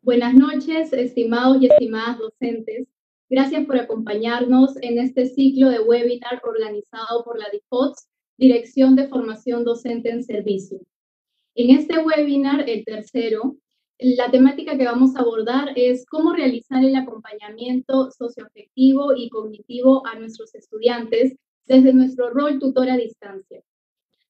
Buenas noches, estimados y estimadas docentes. Gracias por acompañarnos en este ciclo de webinar organizado por la DIFOTS, Dirección de Formación Docente en Servicio. En este webinar, el tercero, la temática que vamos a abordar es cómo realizar el acompañamiento socioafectivo y cognitivo a nuestros estudiantes desde nuestro rol tutor a distancia.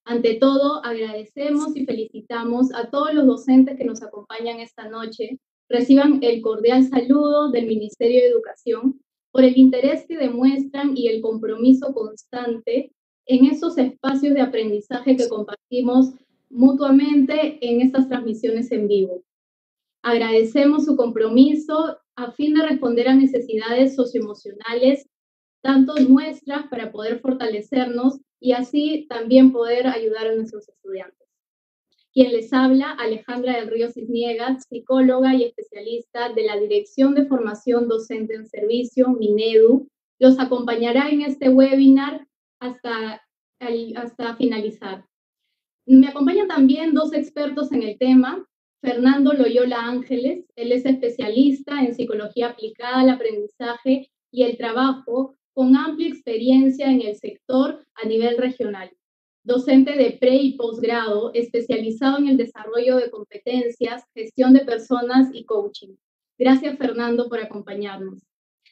Ante todo, agradecemos y felicitamos a todos los docentes que nos acompañan esta noche. Reciban el cordial saludo del Ministerio de Educación por el interés que demuestran y el compromiso constante en esos espacios de aprendizaje que compartimos mutuamente en estas transmisiones en vivo. Agradecemos su compromiso a fin de responder a necesidades socioemocionales, tanto nuestras para poder fortalecernos y así también poder ayudar a nuestros estudiantes. Quien les habla, Alejandra del Río Cisniegas, psicóloga y especialista de la Dirección de Formación Docente en Servicio, Minedu, los acompañará en este webinar hasta finalizar. Me acompañan también dos expertos en el tema. Fernando Loyola Ángeles, él es especialista en psicología aplicada al aprendizaje y el trabajo con amplia experiencia en el sector a nivel regional. Docente de pre y posgrado, especializado en el desarrollo de competencias, gestión de personas y coaching. Gracias, Fernando, por acompañarnos.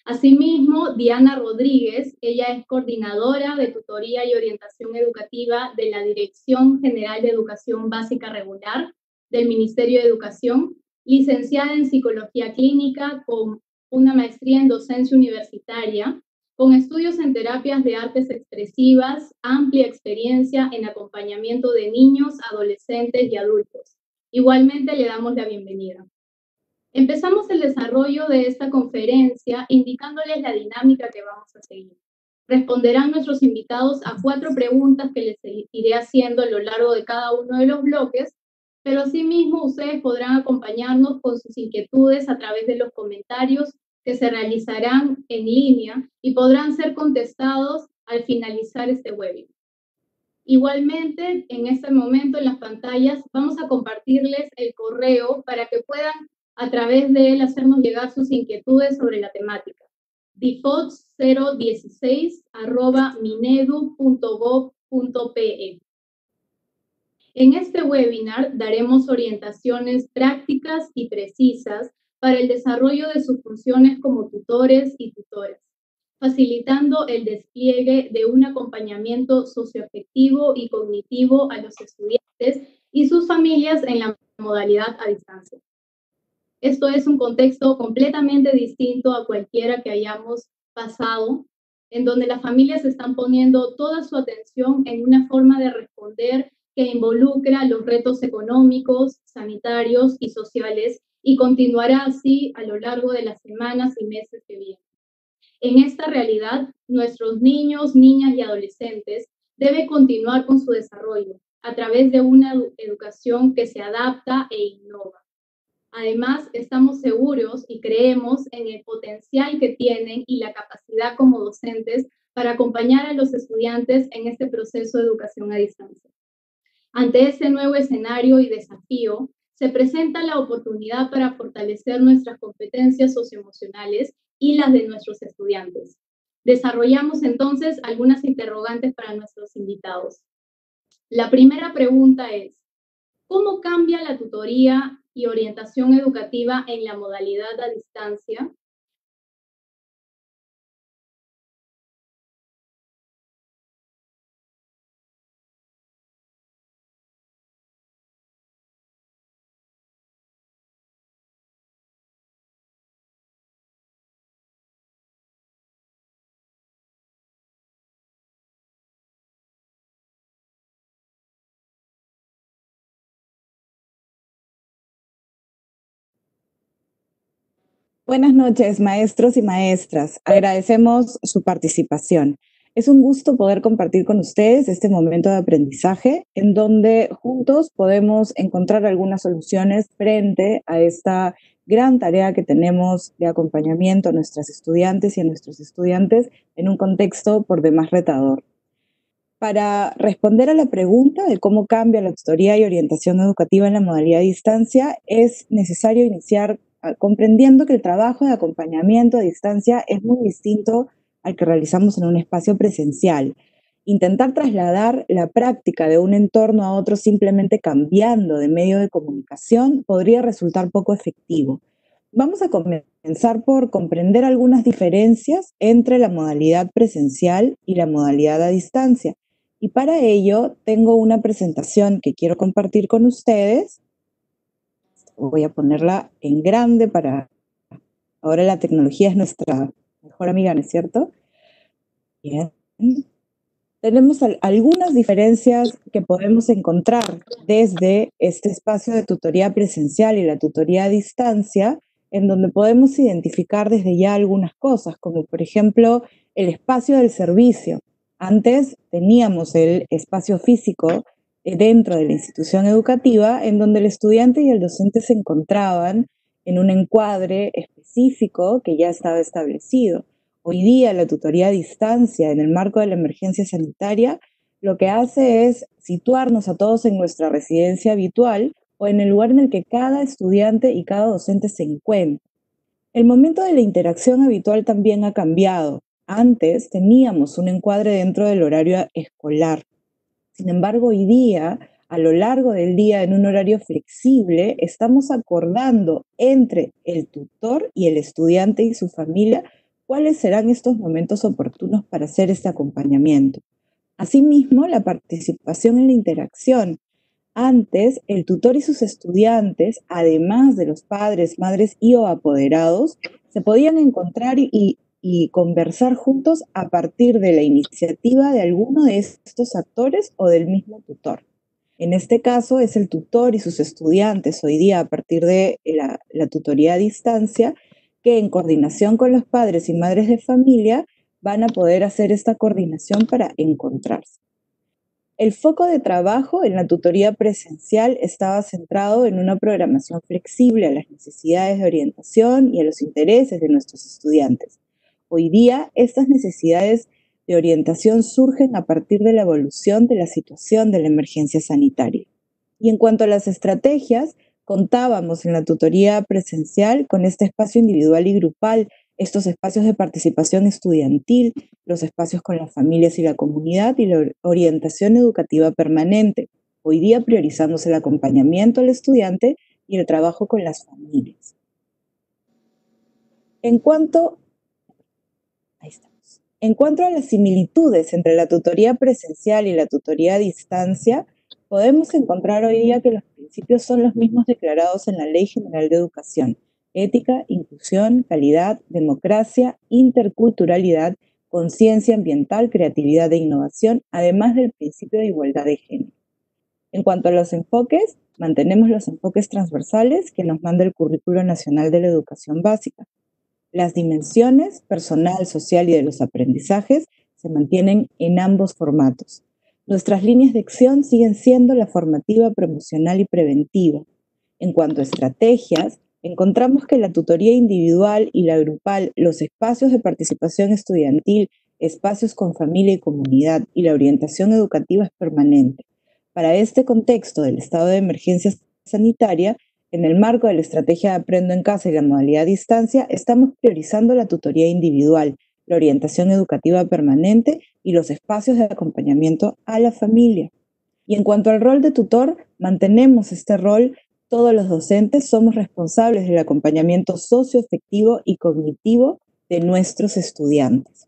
Asimismo, Diana Rodríguez, ella es coordinadora de tutoría y orientación educativa de la Dirección General de Educación Básica Regular del Ministerio de Educación, licenciada en Psicología Clínica con una maestría en docencia universitaria, con estudios en terapias de artes expresivas, amplia experiencia en acompañamiento de niños, adolescentes y adultos. Igualmente le damos la bienvenida. Empezamos el desarrollo de esta conferencia indicándoles la dinámica que vamos a seguir. Responderán nuestros invitados a 4 preguntas que les iré haciendo a lo largo de cada uno de los bloques, pero asimismo ustedes podrán acompañarnos con sus inquietudes a través de los comentarios que se realizarán en línea y podrán ser contestados al finalizar este webinar. Igualmente, en este momento en las pantallas vamos a compartirles el correo para que puedan a través de él hacernos llegar sus inquietudes sobre la temática. difots016@minedu.gov.pe. En este webinar daremos orientaciones prácticas y precisas para el desarrollo de sus funciones como tutores y tutoras, facilitando el despliegue de un acompañamiento socioafectivo y cognitivo a los estudiantes y sus familias en la modalidad a distancia. Esto es un contexto completamente distinto a cualquiera que hayamos pasado, en donde las familias están poniendo toda su atención en una forma de responder que involucra los retos económicos, sanitarios y sociales, y continuará así a lo largo de las semanas y meses que vienen. En esta realidad, nuestros niños, niñas y adolescentes deben continuar con su desarrollo a través de una educación que se adapta e innova. Además, estamos seguros y creemos en el potencial que tienen y la capacidad como docentes para acompañar a los estudiantes en este proceso de educación a distancia. Ante este nuevo escenario y desafío, se presenta la oportunidad para fortalecer nuestras competencias socioemocionales y las de nuestros estudiantes. Desarrollamos entonces algunas interrogantes para nuestros invitados. La primera pregunta es, ¿cómo cambia la tutoría y orientación educativa en la modalidad a distancia? Buenas noches, maestros y maestras. Agradecemos su participación. Es un gusto poder compartir con ustedes este momento de aprendizaje en donde juntos podemos encontrar algunas soluciones frente a esta gran tarea que tenemos de acompañamiento a nuestras estudiantes y a nuestros estudiantes en un contexto por demás retador. Para responder a la pregunta de cómo cambia la tutoría y orientación educativa en la modalidad a distancia, es necesario iniciar comprendiendo que el trabajo de acompañamiento a distancia es muy distinto al que realizamos en un espacio presencial. Intentar trasladar la práctica de un entorno a otro simplemente cambiando de medio de comunicación podría resultar poco efectivo. Vamos a comenzar por comprender algunas diferencias entre la modalidad presencial y la modalidad a distancia. Y para ello tengo una presentación que quiero compartir con ustedes. Voy a ponerla en grande para... Ahora la tecnología es nuestra mejor amiga, ¿no es cierto? Bien. Tenemos algunas diferencias que podemos encontrar desde este espacio de tutoría presencial y la tutoría a distancia, en donde podemos identificar desde ya algunas cosas, como por ejemplo el espacio del servicio. Antes teníamos el espacio físico dentro de la institución educativa, en donde el estudiante y el docente se encontraban en un encuadre específico que ya estaba establecido. Hoy día la tutoría a distancia en el marco de la emergencia sanitaria lo que hace es situarnos a todos en nuestra residencia habitual o en el lugar en el que cada estudiante y cada docente se encuentra. El momento de la interacción habitual también ha cambiado. Antes teníamos un encuadre dentro del horario escolar. Sin embargo, hoy día, a lo largo del día, en un horario flexible, estamos acordando entre el tutor y el estudiante y su familia cuáles serán estos momentos oportunos para hacer este acompañamiento. Asimismo, la participación en la interacción. Antes, el tutor y sus estudiantes, además de los padres, madres y o apoderados, se podían encontrar y conversar juntos a partir de la iniciativa de alguno de estos actores o del mismo tutor. En este caso es el tutor y sus estudiantes hoy día a partir de la tutoría a distancia que en coordinación con los padres y madres de familia van a poder hacer esta coordinación para encontrarse. El foco de trabajo en la tutoría presencial estaba centrado en una programación flexible a las necesidades de orientación y a los intereses de nuestros estudiantes. Hoy día, estas necesidades de orientación surgen a partir de la evolución de la situación de la emergencia sanitaria. Y en cuanto a las estrategias, contábamos en la tutoría presencial con este espacio individual y grupal, estos espacios de participación estudiantil, los espacios con las familias y la comunidad y la orientación educativa permanente. Hoy día priorizamos el acompañamiento al estudiante y el trabajo con las familias. En cuanto a las similitudes entre la tutoría presencial y la tutoría a distancia, podemos encontrar hoy día que los principios son los mismos declarados en la Ley General de Educación: ética, inclusión, calidad, democracia, interculturalidad, conciencia ambiental, creatividad e innovación, además del principio de igualdad de género. En cuanto a los enfoques, mantenemos los enfoques transversales que nos manda el Currículo Nacional de la Educación Básica. Las dimensiones personal, social y de los aprendizajes se mantienen en ambos formatos. Nuestras líneas de acción siguen siendo la formativa, promocional y preventiva. En cuanto a estrategias, encontramos que la tutoría individual y la grupal, los espacios de participación estudiantil, espacios con familia y comunidad y la orientación educativa es permanente. Para este contexto del estado de emergencia sanitaria, en el marco de la estrategia de Aprendo en Casa y la modalidad a distancia, estamos priorizando la tutoría individual, la orientación educativa permanente y los espacios de acompañamiento a la familia. Y en cuanto al rol de tutor, mantenemos este rol. Todos los docentes somos responsables del acompañamiento socioafectivo y cognitivo de nuestros estudiantes.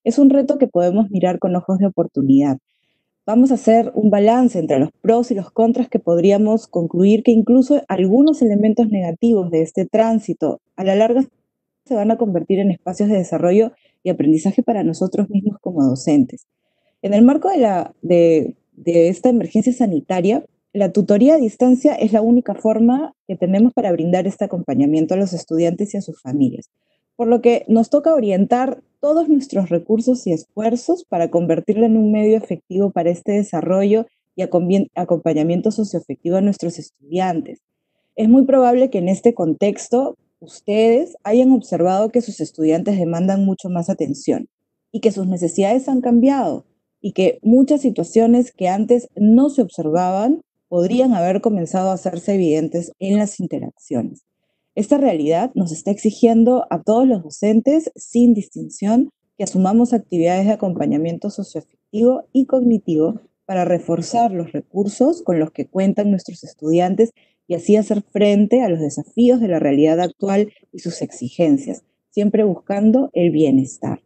Es un reto que podemos mirar con ojos de oportunidad. Vamos a hacer un balance entre los pros y los contras que podríamos concluir que incluso algunos elementos negativos de este tránsito a la larga se van a convertir en espacios de desarrollo y aprendizaje para nosotros mismos como docentes. En el marco de esta emergencia sanitaria, la tutoría a distancia es la única forma que tenemos para brindar este acompañamiento a los estudiantes y a sus familias, por lo que nos toca orientar todos nuestros recursos y esfuerzos para convertirlo en un medio efectivo para este desarrollo y acompañamiento socioafectivo a nuestros estudiantes. Es muy probable que en este contexto ustedes hayan observado que sus estudiantes demandan mucho más atención y que sus necesidades han cambiado y que muchas situaciones que antes no se observaban podrían haber comenzado a hacerse evidentes en las interacciones. Esta realidad nos está exigiendo a todos los docentes, sin distinción, que asumamos actividades de acompañamiento socioafectivo y cognitivo para reforzar los recursos con los que cuentan nuestros estudiantes y así hacer frente a los desafíos de la realidad actual y sus exigencias, siempre buscando el bienestar.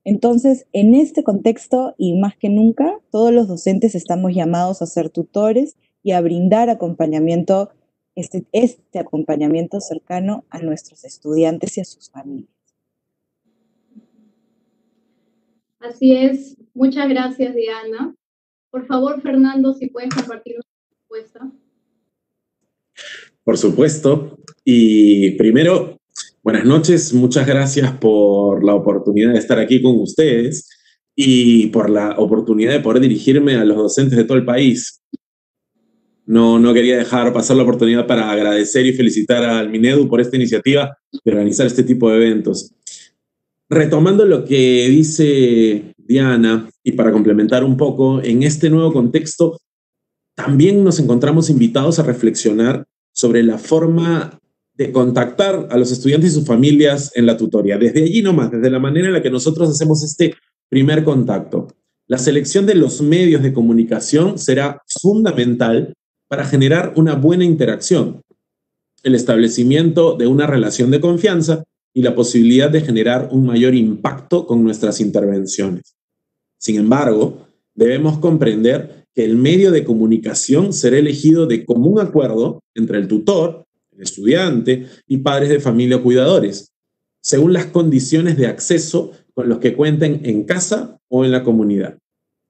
Entonces, en este contexto y más que nunca, todos los docentes estamos llamados a ser tutores y a brindar acompañamiento, este acompañamiento cercano a nuestros estudiantes y a sus familias. Así es. Muchas gracias, Diana. Por favor, Fernando, si puedes compartir una respuesta. Por supuesto. Y primero, buenas noches. Muchas gracias por la oportunidad de estar aquí con ustedes y por la oportunidad de poder dirigirme a los docentes de todo el país. No quería dejar pasar la oportunidad para agradecer y felicitar al Minedu por esta iniciativa de organizar este tipo de eventos. Retomando lo que dice Diana, y para complementar un poco, en este nuevo contexto también nos encontramos invitados a reflexionar sobre la forma de contactar a los estudiantes y sus familias en la tutoría. Desde allí nomás, desde la manera en la que nosotros hacemos este primer contacto. La selección de los medios de comunicación será fundamental para generar una buena interacción, el establecimiento de una relación de confianza y la posibilidad de generar un mayor impacto con nuestras intervenciones. Sin embargo, debemos comprender que el medio de comunicación será elegido de común acuerdo entre el tutor, el estudiante y padres de familia o cuidadores, según las condiciones de acceso con los que cuenten en casa o en la comunidad.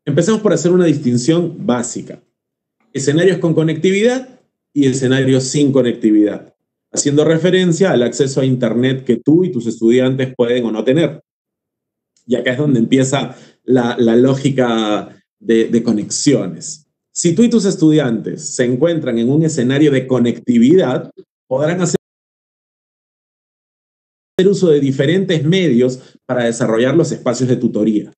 Empecemos por hacer una distinción básica. Escenarios con conectividad y escenarios sin conectividad, haciendo referencia al acceso a Internet que tú y tus estudiantes pueden o no tener. Y acá es donde empieza la lógica de conexiones. Si tú y tus estudiantes se encuentran en un escenario de conectividad, podrán hacer uso de diferentes medios para desarrollar los espacios de tutoría.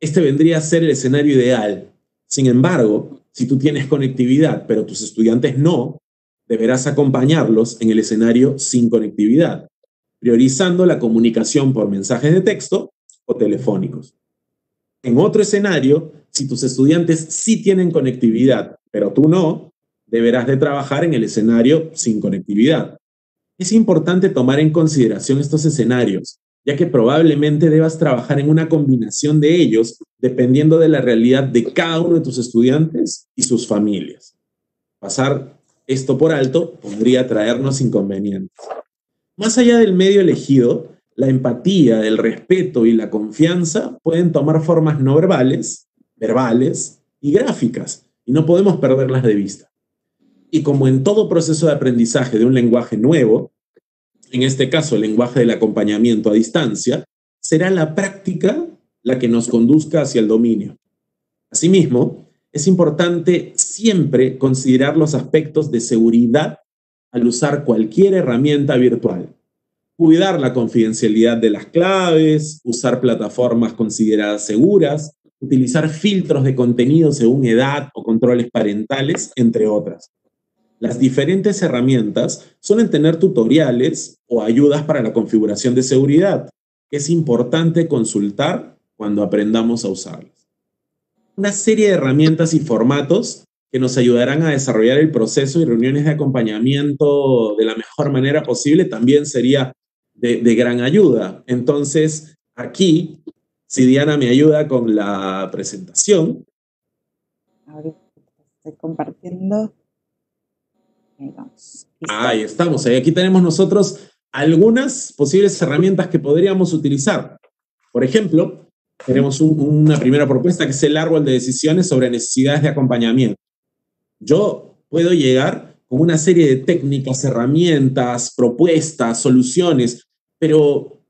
Este vendría a ser el escenario ideal. Sin embargo, si tú tienes conectividad, pero tus estudiantes no, deberás acompañarlos en el escenario sin conectividad, priorizando la comunicación por mensajes de texto o telefónicos. En otro escenario, si tus estudiantes sí tienen conectividad, pero tú no, deberás de trabajar en el escenario sin conectividad. Es importante tomar en consideración estos escenarios, ya que probablemente debas trabajar en una combinación de ellos dependiendo de la realidad de cada uno de tus estudiantes y sus familias. Pasar esto por alto podría traernos inconvenientes. Más allá del medio elegido, la empatía, el respeto y la confianza pueden tomar formas no verbales, verbales y gráficas, y no podemos perderlas de vista. Y como en todo proceso de aprendizaje de un lenguaje nuevo, en este caso el lenguaje del acompañamiento a distancia, será la práctica la que nos conduzca hacia el dominio. Asimismo, es importante siempre considerar los aspectos de seguridad al usar cualquier herramienta virtual. Cuidar la confidencialidad de las claves, usar plataformas consideradas seguras, utilizar filtros de contenido según edad o controles parentales, entre otras. Las diferentes herramientas suelen tener tutoriales o ayudas para la configuración de seguridad, que es importante consultar cuando aprendamos a usarlas. Una serie de herramientas y formatos que nos ayudarán a desarrollar el proceso y reuniones de acompañamiento de la mejor manera posible también sería de gran ayuda. Entonces, aquí, si Diana me ayuda con la presentación. Ahorita estoy compartiendo. Ahí estamos. Aquí tenemos nosotros algunas posibles herramientas que podríamos utilizar. Por ejemplo, tenemos una primera propuesta que es el árbol de decisiones sobre necesidades de acompañamiento. Yo puedo llegar con una serie de técnicas, herramientas, propuestas, soluciones, pero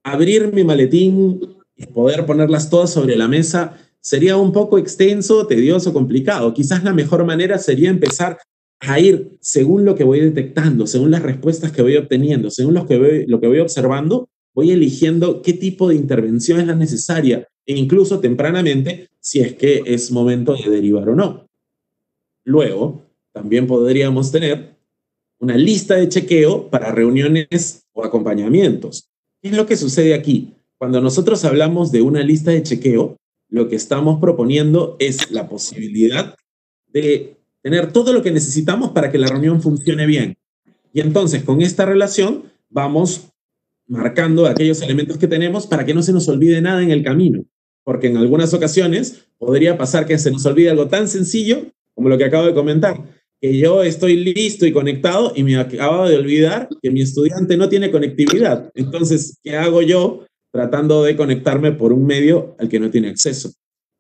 abrir mi maletín y poder ponerlas todas sobre la mesa sería un poco extenso, tedioso, complicado. Quizás la mejor manera sería empezar a ir según lo que voy detectando, según las respuestas que voy obteniendo, según lo que voy observando, voy eligiendo qué tipo de intervención es la necesaria, e incluso tempranamente, si es que es momento de derivar o no. Luego, también podríamos tener una lista de chequeo para reuniones o acompañamientos. ¿Qué es lo que sucede aquí? Cuando nosotros hablamos de una lista de chequeo, lo que estamos proponiendo es la posibilidad de tener todo lo que necesitamos para que la reunión funcione bien. Y entonces, con esta relación, vamos marcando aquellos elementos que tenemos para que no se nos olvide nada en el camino. Porque en algunas ocasiones podría pasar que se nos olvide algo tan sencillo como lo que acabo de comentar, que yo estoy listo y conectado y me acabo de olvidar que mi estudiante no tiene conectividad. Entonces, ¿qué hago yo tratando de conectarme por un medio al que no tiene acceso?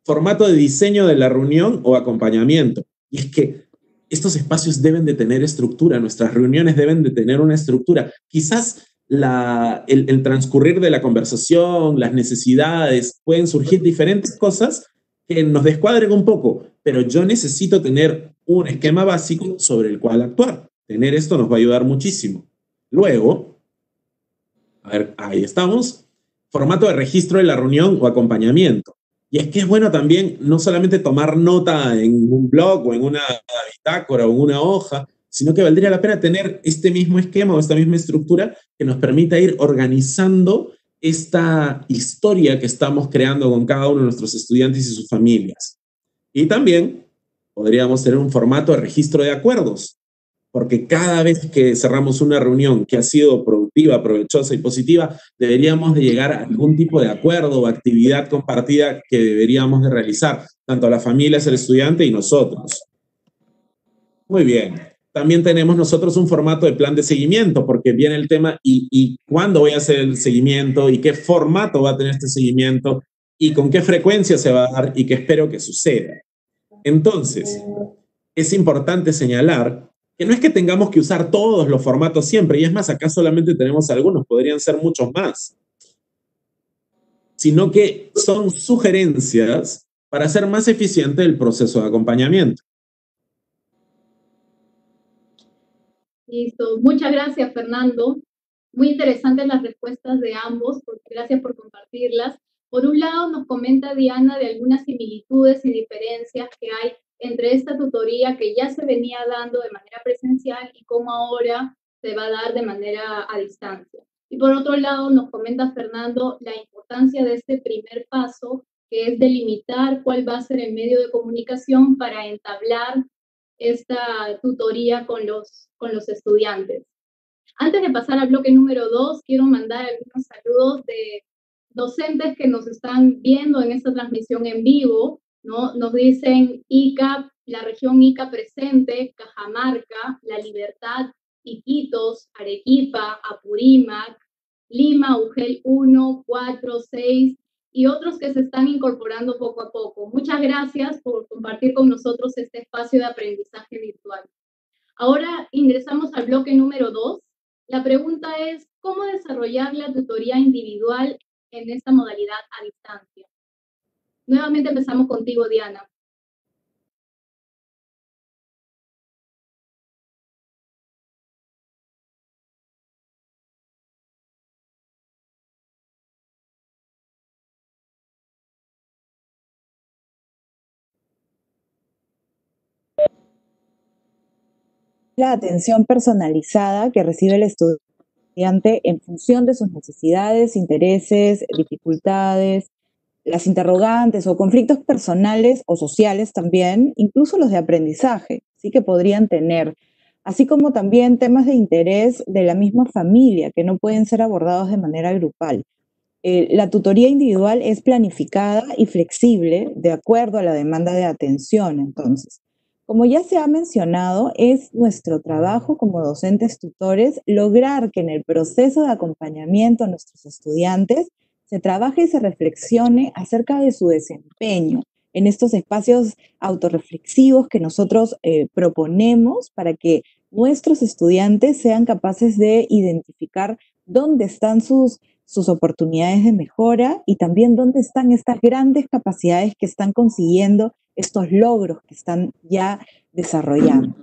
Formato de diseño de la reunión o acompañamiento. Y es que estos espacios deben de tener estructura, nuestras reuniones deben de tener una estructura. Quizás el transcurrir de la conversación, las necesidades, pueden surgir diferentes cosas que nos descuadren un poco, pero yo necesito tener un esquema básico sobre el cual actuar. Tener esto nos va a ayudar muchísimo. Luego, a ver, ahí estamos, formato de registro de la reunión o acompañamiento. Y es que es bueno también no solamente tomar nota en un blog o en una bitácora o en una hoja, sino que valdría la pena tener este mismo esquema o esta misma estructura que nos permita ir organizando esta historia que estamos creando con cada uno de nuestros estudiantes y sus familias. Y también podríamos tener un formato de registro de acuerdos, porque cada vez que cerramos una reunión que ha sido productiva, provechosa y positiva, deberíamos de llegar a algún tipo de acuerdo o actividad compartida que deberíamos de realizar, tanto las familias, el estudiante y nosotros. Muy bien. También tenemos nosotros un formato de plan de seguimiento, porque viene el tema y cuándo voy a hacer el seguimiento y qué formato va a tener este seguimiento y con qué frecuencia se va a dar y qué espero que suceda. Entonces, es importante señalar que no es que tengamos que usar todos los formatos siempre, y es más, acá solamente tenemos algunos, podrían ser muchos más, sino que son sugerencias para hacer más eficiente el proceso de acompañamiento. Listo. Muchas gracias, Fernando. Muy interesantes las respuestas de ambos, gracias por compartirlas. Por un lado, nos comenta Diana de algunas similitudes y diferencias que hay entre esta tutoría que ya se venía dando de manera presencial y cómo ahora se va a dar de manera a distancia. Y por otro lado, nos comenta Fernando la importancia de este primer paso, que es delimitar cuál va a ser el medio de comunicación para entablar esta tutoría con los estudiantes. Antes de pasar al bloque número 2, quiero mandar algunos saludos de docentes que nos están viendo en esta transmisión en vivo, ¿no? Nos dicen ICA, la región ICA presente, Cajamarca, La Libertad, Iquitos, Arequipa, Apurímac, Lima, UGEL 1, 4, 6 y otros que se están incorporando poco a poco. Muchas gracias por compartir con nosotros este espacio de aprendizaje virtual. Ahora ingresamos al bloque número 2. La pregunta es, ¿cómo desarrollar la tutoría individual en esta modalidad a distancia? Nuevamente empezamos contigo, Diana. La atención personalizada que recibe el estudiante en función de sus necesidades, intereses, dificultades, las interrogantes o conflictos personales o sociales también, incluso los de aprendizaje, sí que podrían tener, así como también temas de interés de la misma familia que no pueden ser abordados de manera grupal. La tutoría individual es planificada y flexible de acuerdo a la demanda de atención, entonces. Como ya se ha mencionado, es nuestro trabajo como docentes tutores lograr que en el proceso de acompañamiento a nuestros estudiantes se trabaje y se reflexione acerca de su desempeño en estos espacios autorreflexivos que nosotros proponemos para que nuestros estudiantes sean capaces de identificar dónde están sus oportunidades de mejora y también dónde están estas grandes capacidades que están consiguiendo, estos logros que están ya desarrollando.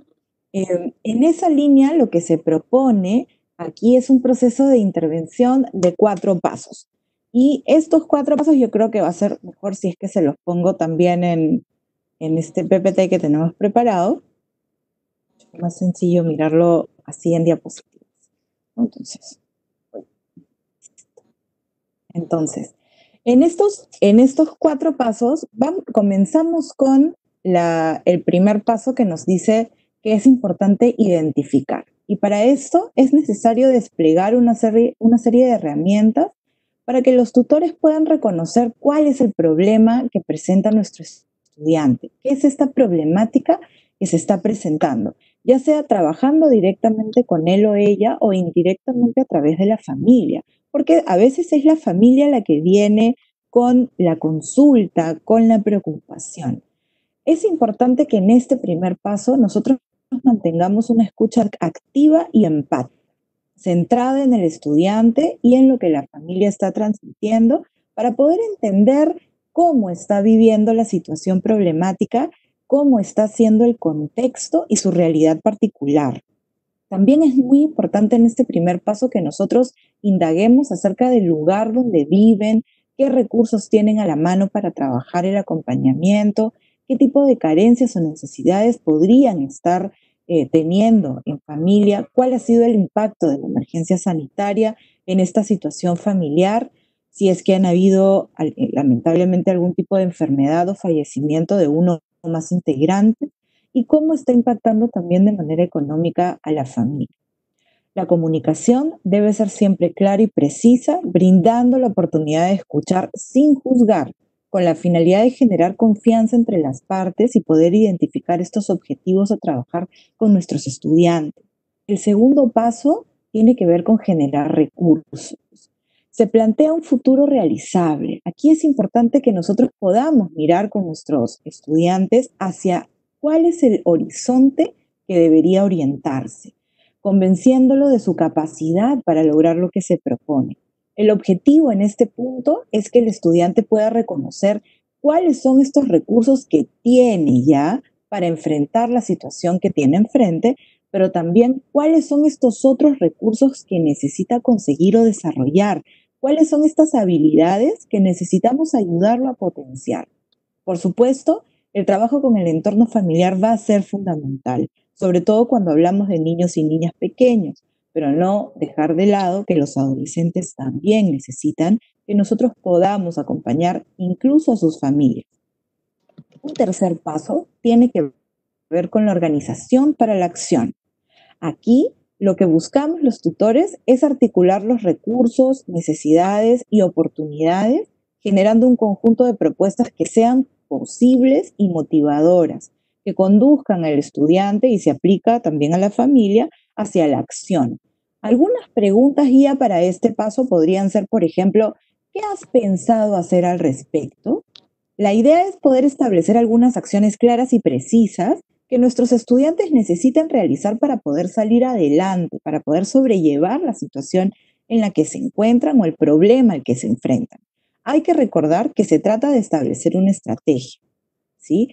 En esa línea, lo que se propone aquí es un proceso de intervención de 4 pasos. Y estos 4 pasos yo creo que va a ser mejor si es que se los pongo también en este PPT que tenemos preparado. Es más sencillo mirarlo así en diapositivas. Entonces, en estos 4 pasos, comenzamos con el primer paso que nos dice que es importante identificar. Y para esto es necesario desplegar una serie de herramientas para que los tutores puedan reconocer cuál es el problema que presenta nuestro estudiante, qué es esta problemática que se está presentando, ya sea trabajando directamente con él o ella o indirectamente a través de la familia, porque a veces es la familia la que viene con la consulta, con la preocupación. Es importante que en este primer paso nosotros mantengamos una escucha activa y empática, centrada en el estudiante y en lo que la familia está transmitiendo para poder entender cómo está viviendo la situación problemática, cómo está siendo el contexto y su realidad particular. También es muy importante en este primer paso que nosotros indaguemos acerca del lugar donde viven, qué recursos tienen a la mano para trabajar el acompañamiento, qué tipo de carencias o necesidades podrían estar teniendo en familia, cuál ha sido el impacto de la emergencia sanitaria en esta situación familiar, si es que han habido lamentablemente algún tipo de enfermedad o fallecimiento de uno o más integrantes, y cómo está impactando también de manera económica a la familia. La comunicación debe ser siempre clara y precisa, brindando la oportunidad de escuchar sin juzgar, con la finalidad de generar confianza entre las partes y poder identificar estos objetivos a trabajar con nuestros estudiantes. El segundo paso tiene que ver con generar recursos. Se plantea un futuro realizable. Aquí es importante que nosotros podamos mirar con nuestros estudiantes hacia cuál es el horizonte que debería orientarse, convenciéndolo de su capacidad para lograr lo que se propone. El objetivo en este punto es que el estudiante pueda reconocer cuáles son estos recursos que tiene ya para enfrentar la situación que tiene enfrente, pero también cuáles son estos otros recursos que necesita conseguir o desarrollar, cuáles son estas habilidades que necesitamos ayudarlo a potenciar. Por supuesto, el trabajo con el entorno familiar va a ser fundamental, sobre todo cuando hablamos de niños y niñas pequeños, pero no dejar de lado que los adolescentes también necesitan que nosotros podamos acompañar incluso a sus familias. Un tercer paso tiene que ver con la organización para la acción. Aquí lo que buscamos los tutores es articular los recursos, necesidades y oportunidades, generando un conjunto de propuestas que sean posibles y motivadoras, que conduzcan al estudiante y se aplica también a la familia hacia la acción. Algunas preguntas guía para este paso podrían ser, por ejemplo, ¿qué has pensado hacer al respecto? La idea es poder establecer algunas acciones claras y precisas que nuestros estudiantes necesitan realizar para poder salir adelante, para poder sobrellevar la situación en la que se encuentran o el problema al que se enfrentan. Hay que recordar que se trata de establecer una estrategia, ¿sí?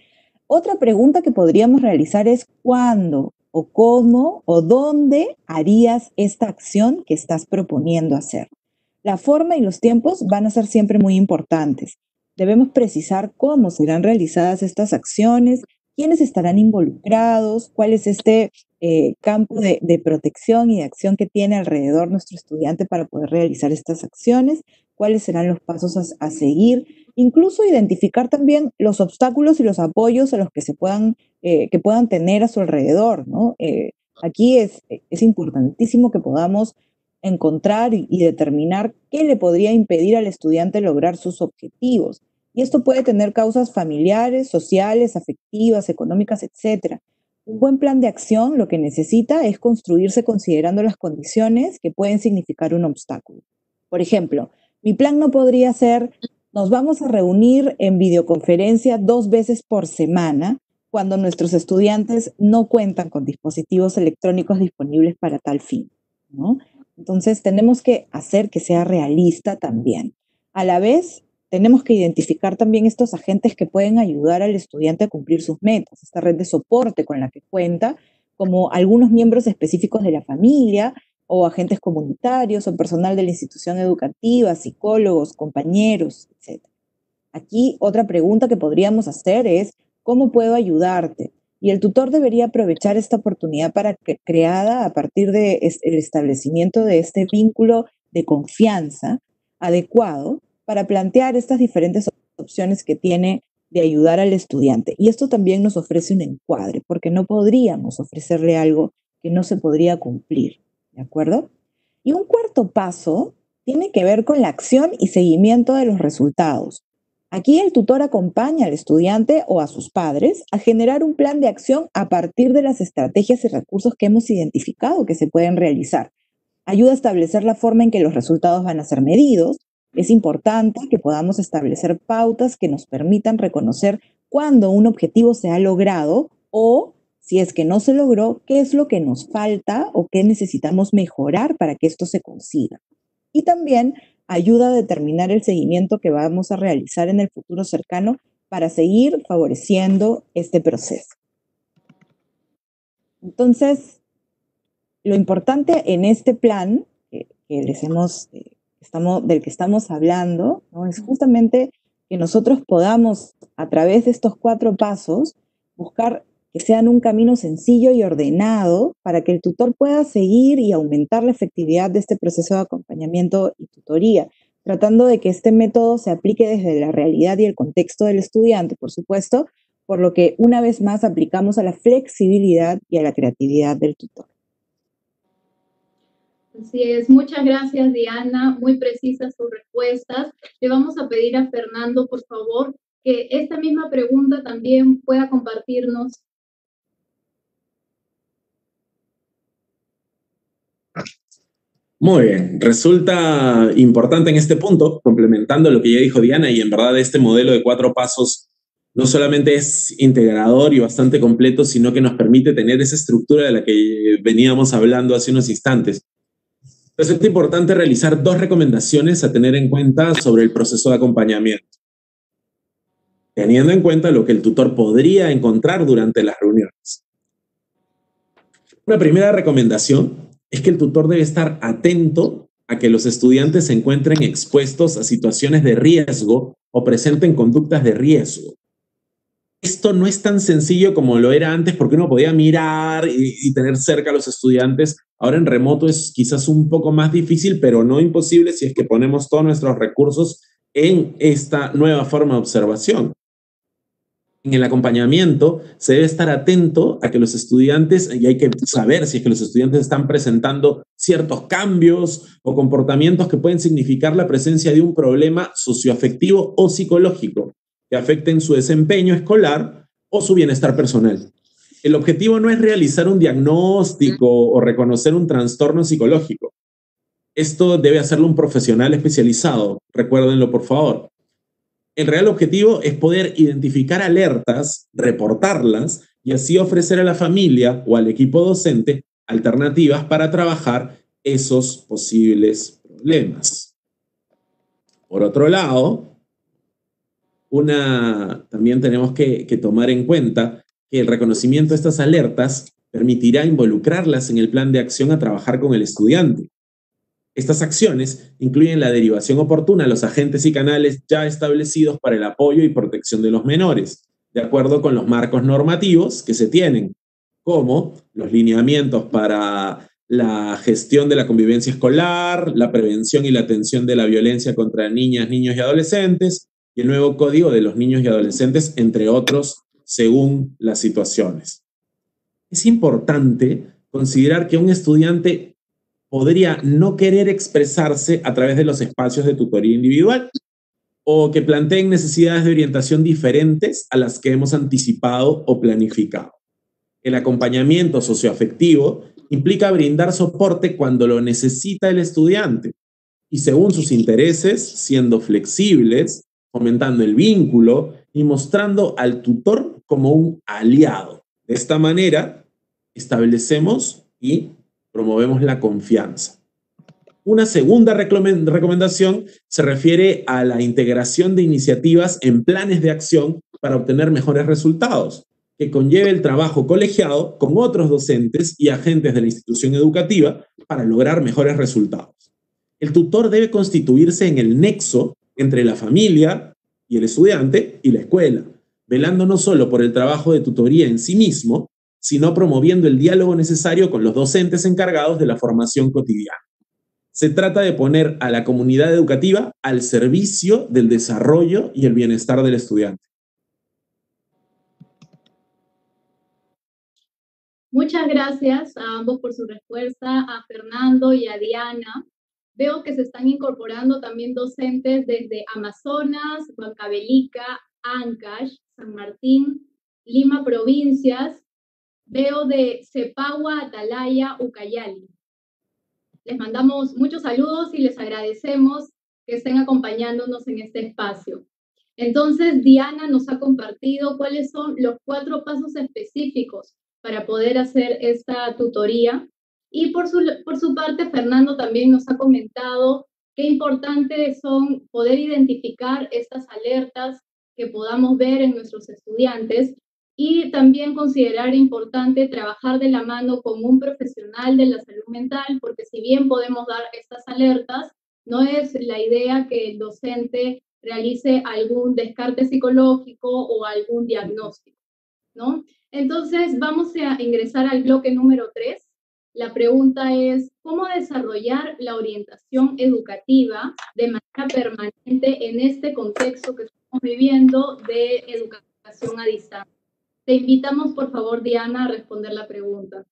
Otra pregunta que podríamos realizar es ¿cuándo o cómo o dónde harías esta acción que estás proponiendo hacer? La forma y los tiempos van a ser siempre muy importantes. Debemos precisar cómo serán realizadas estas acciones, quiénes estarán involucrados, cuál es este campo de protección y de acción que tiene alrededor nuestro estudiante para poder realizar estas acciones, cuáles serán los pasos a seguir, incluso identificar también los obstáculos y los apoyos a los que que puedan tener a su alrededor, ¿no? Aquí es importantísimo que podamos encontrar y determinar qué le podría impedir al estudiante lograr sus objetivos. Y esto puede tener causas familiares, sociales, afectivas, económicas, etc. Un buen plan de acción lo que necesita es construirse considerando las condiciones que pueden significar un obstáculo. Por ejemplo, mi plan no podría ser, nos vamos a reunir en videoconferencia 2 veces por semana cuando nuestros estudiantes no cuentan con dispositivos electrónicos disponibles para tal fin, ¿no? Entonces, tenemos que hacer que sea realista también. A la vez, tenemos que identificar también estos agentes que pueden ayudar al estudiante a cumplir sus metas, esta red de soporte con la que cuenta como algunos miembros específicos de la familia, o agentes comunitarios, o personal de la institución educativa, psicólogos, compañeros, etc. Aquí otra pregunta que podríamos hacer es, ¿cómo puedo ayudarte? Y el tutor debería aprovechar esta oportunidad creada a partir del establecimiento de este vínculo de confianza adecuado para plantear estas diferentes opciones que tiene de ayudar al estudiante. Y esto también nos ofrece un encuadre, porque no podríamos ofrecerle algo que no se podría cumplir, ¿de acuerdo? Y un cuarto paso tiene que ver con la acción y seguimiento de los resultados. Aquí el tutor acompaña al estudiante o a sus padres a generar un plan de acción a partir de las estrategias y recursos que hemos identificado que se pueden realizar. Ayuda a establecer la forma en que los resultados van a ser medidos. Es importante que podamos establecer pautas que nos permitan reconocer cuándo un objetivo se ha logrado o, si es que no se logró, qué es lo que nos falta o qué necesitamos mejorar para que esto se consiga. Y también ayuda a determinar el seguimiento que vamos a realizar en el futuro cercano para seguir favoreciendo este proceso. Entonces, lo importante en este plan del que estamos hablando, ¿no? Es justamente que nosotros podamos, a través de estos 4 pasos, buscar que sean un camino sencillo y ordenado para que el tutor pueda seguir y aumentar la efectividad de este proceso de acompañamiento y tutoría, tratando de que este método se aplique desde la realidad y el contexto del estudiante, por supuesto, por lo que una vez más aplicamos a la flexibilidad y a la creatividad del tutor. Así es, muchas gracias, Diana, muy precisas sus respuestas. Le vamos a pedir a Fernando, por favor, que esta misma pregunta también pueda compartirnos. Muy bien, resulta importante en este punto, complementando lo que ya dijo Diana, y en verdad este modelo de 4 pasos no solamente es integrador y bastante completo, sino que nos permite tener esa estructura de la que veníamos hablando hace unos instantes. Resulta importante realizar 2 recomendaciones a tener en cuenta sobre el proceso de acompañamiento, teniendo en cuenta lo que el tutor podría encontrar durante las reuniones. Una primera recomendación es que el tutor debe estar atento a que los estudiantes se encuentren expuestos a situaciones de riesgo o presenten conductas de riesgo. Esto no es tan sencillo como lo era antes porque uno podía mirar y tener cerca a los estudiantes. Ahora en remoto es quizás un poco más difícil, pero no imposible si es que ponemos todos nuestros recursos en esta nueva forma de observación. En el acompañamiento se debe estar atento a que los estudiantes, y hay que saber si es que los estudiantes están presentando ciertos cambios o comportamientos que pueden significar la presencia de un problema socioafectivo o psicológico que afecten su desempeño escolar o su bienestar personal. El objetivo no es realizar un diagnóstico o reconocer un trastorno psicológico. Esto debe hacerlo un profesional especializado, recuérdenlo por favor. El real objetivo es poder identificar alertas, reportarlas y así ofrecer a la familia o al equipo docente alternativas para trabajar esos posibles problemas. Por otro lado, también tenemos que tomar en cuenta que el reconocimiento de estas alertas permitirá involucrarlas en el plan de acción a trabajar con el estudiante. Estas acciones incluyen la derivación oportuna a los agentes y canales ya establecidos para el apoyo y protección de los menores, de acuerdo con los marcos normativos que se tienen, como los lineamientos para la gestión de la convivencia escolar, la prevención y la atención de la violencia contra niñas, niños y adolescentes, y el nuevo Código de los Niños y Adolescentes, entre otros, según las situaciones. Es importante considerar que un estudiante podría no querer expresarse a través de los espacios de tutoría individual o que planteen necesidades de orientación diferentes a las que hemos anticipado o planificado. El acompañamiento socioafectivo implica brindar soporte cuando lo necesita el estudiante y según sus intereses, siendo flexibles, fomentando el vínculo y mostrando al tutor como un aliado. De esta manera, establecemos y promovemos la confianza. Una segunda recomendación se refiere a la integración de iniciativas en planes de acción para obtener mejores resultados. que conlleve el trabajo colegiado con otros docentes y agentes de la institución educativa para lograr mejores resultados. El tutor debe constituirse en el nexo entre la familia y el estudiante y la escuela, velando no solo por el trabajo de tutoría en sí mismo, sino promoviendo el diálogo necesario con los docentes encargados de la formación cotidiana. Se trata de poner a la comunidad educativa al servicio del desarrollo y el bienestar del estudiante. Muchas gracias a ambos por su respuesta, a Fernando y a Diana. Veo que se están incorporando también docentes desde Amazonas, Huancavelica, Ancash, San Martín, Lima provincias. Veo de Cepagua, Atalaya, Ucayali. Les mandamos muchos saludos y les agradecemos que estén acompañándonos en este espacio. Entonces, Diana nos ha compartido cuáles son los 4 pasos específicos para poder hacer esta tutoría. Y por su parte, Fernando también nos ha comentado qué importante son poder identificar estas alertas que podamos ver en nuestros estudiantes y también considerar importante trabajar de la mano con un profesional de la salud mental, porque si bien podemos dar estas alertas, no es la idea que el docente realice algún descarte psicológico o algún diagnóstico, ¿no? Entonces, vamos a ingresar al bloque número 3. La pregunta es, ¿cómo desarrollar la orientación educativa de manera permanente en este contexto que estamos viviendo de educación a distancia? Te invitamos, por favor, Diana, a responder la pregunta.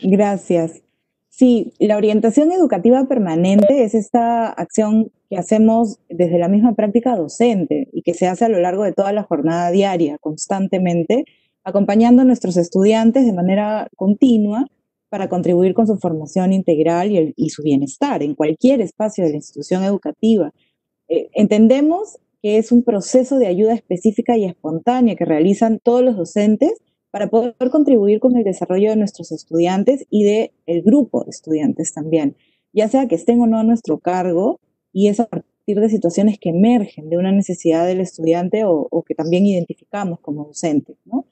Gracias. Sí, la orientación educativa permanente es esta acción que hacemos desde la misma práctica docente y que se hace a lo largo de toda la jornada diaria, constantemente, acompañando a nuestros estudiantes de manera continua para contribuir con su formación integral y su bienestar en cualquier espacio de la institución educativa. Entendemos que es un proceso de ayuda específica y espontánea que realizan todos los docentes para poder contribuir con el desarrollo de nuestros estudiantes y del grupo de estudiantes también, ya sea que estén o no a nuestro cargo, y es a partir de situaciones que emergen de una necesidad del estudiante o que también identificamos como docentes, ¿no?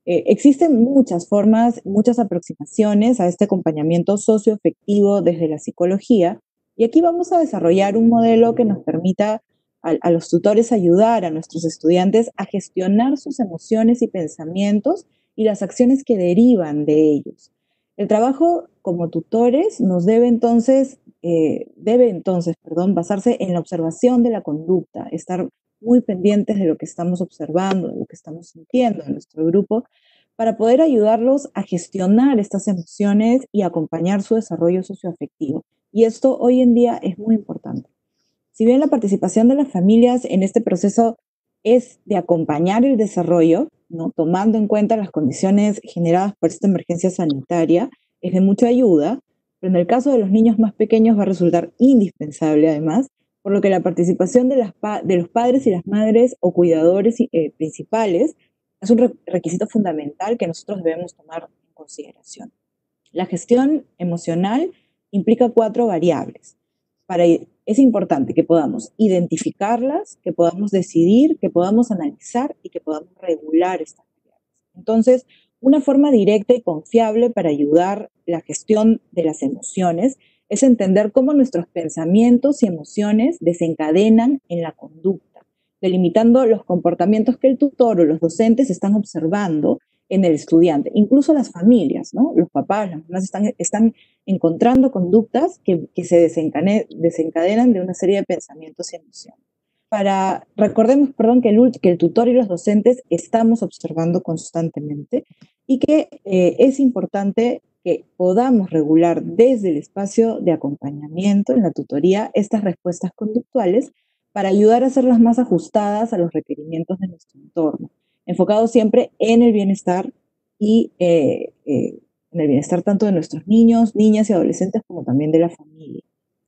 Existen muchas formas, muchas aproximaciones a este acompañamiento socioafectivo desde la psicología, y aquí vamos a desarrollar un modelo que nos permita a los tutores ayudar a nuestros estudiantes a gestionar sus emociones y pensamientos y las acciones que derivan de ellos. El trabajo como tutores nos debe entonces basarse en la observación de la conducta, estar muy pendientes de lo que estamos observando, de lo que estamos sintiendo en nuestro grupo, para poder ayudarlos a gestionar estas emociones y acompañar su desarrollo socioafectivo. Y esto hoy en día es muy importante. Si bien la participación de las familias en este proceso es de acompañar el desarrollo, ¿no?, tomando en cuenta las condiciones generadas por esta emergencia sanitaria, es de mucha ayuda, pero en el caso de los niños más pequeños va a resultar indispensable además, por lo que la participación de los padres y las madres o cuidadores principales es un requisito fundamental que nosotros debemos tomar en consideración. La gestión emocional implica 4 variables. Es importante que podamos identificarlas, que podamos decidir, que podamos analizar y que podamos regular estas variables. Entonces, una forma directa y confiable para ayudar la gestión de las emociones es entender cómo nuestros pensamientos y emociones desencadenan en la conducta, delimitando los comportamientos que el tutor o los docentes están observando en el estudiante, incluso las familias, ¿no? Los papás, las mamás están encontrando conductas que se desencadenan de una serie de pensamientos y emociones. Recordemos, que el tutor y los docentes estamos observando constantemente y que es importante que podamos regular desde el espacio de acompañamiento en la tutoría estas respuestas conductuales para ayudar a hacerlas más ajustadas a los requerimientos de nuestro entorno, enfocado siempre en el bienestar y en el bienestar tanto de nuestros niños, niñas y adolescentes como también de la familia.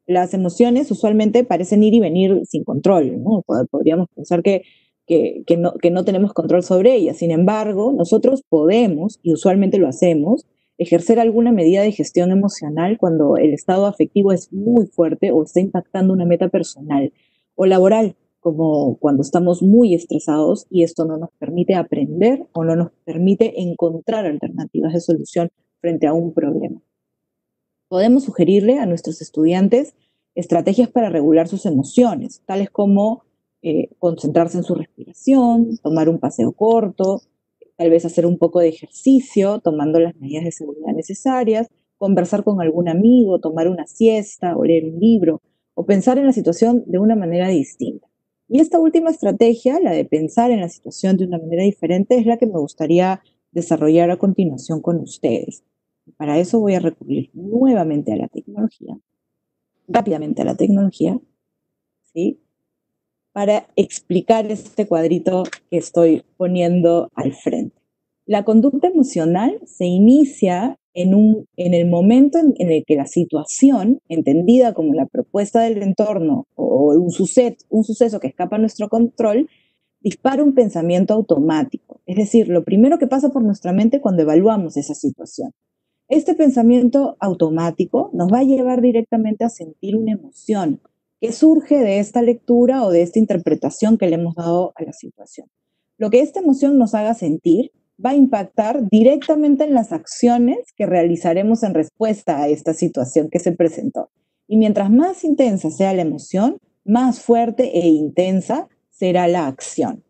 Las emociones usualmente parecen ir y venir sin control, ¿no? Podríamos pensar que que no tenemos control sobre ella. Sin embargo, nosotros podemos, y usualmente lo hacemos, ejercer alguna medida de gestión emocional cuando el estado afectivo es muy fuerte o está impactando una meta personal o laboral, como cuando estamos muy estresados y esto no nos permite aprender o no nos permite encontrar alternativas de solución frente a un problema. Podemos sugerirle a nuestros estudiantes estrategias para regular sus emociones, tales como concentrarse en su respiración, tomar un paseo corto, tal vez hacer un poco de ejercicio, tomando las medidas de seguridad necesarias, conversar con algún amigo, tomar una siesta o leer un libro, o pensar en la situación de una manera distinta. Y esta última estrategia, la de pensar en la situación de una manera diferente, es la que me gustaría desarrollar a continuación con ustedes. Para eso voy a recurrir nuevamente a la tecnología, rápidamente a la tecnología, ¿sí?, para explicar este cuadrito que estoy poniendo al frente. La conducta emocional se inicia en el momento en el que la situación, entendida como la propuesta del entorno o un suceso que escapa a nuestro control, dispara un pensamiento automático. Es decir, lo primero que pasa por nuestra mente cuando evaluamos esa situación. Este pensamiento automático nos va a llevar directamente a sentir una emoción que surge de esta lectura o de esta interpretación que le hemos dado a la situación. Lo que esta emoción nos haga sentir va a impactar directamente en las acciones que realizaremos en respuesta a esta situación que se presentó. Y mientras más intensa sea la emoción, más fuerte e intensa será la acción.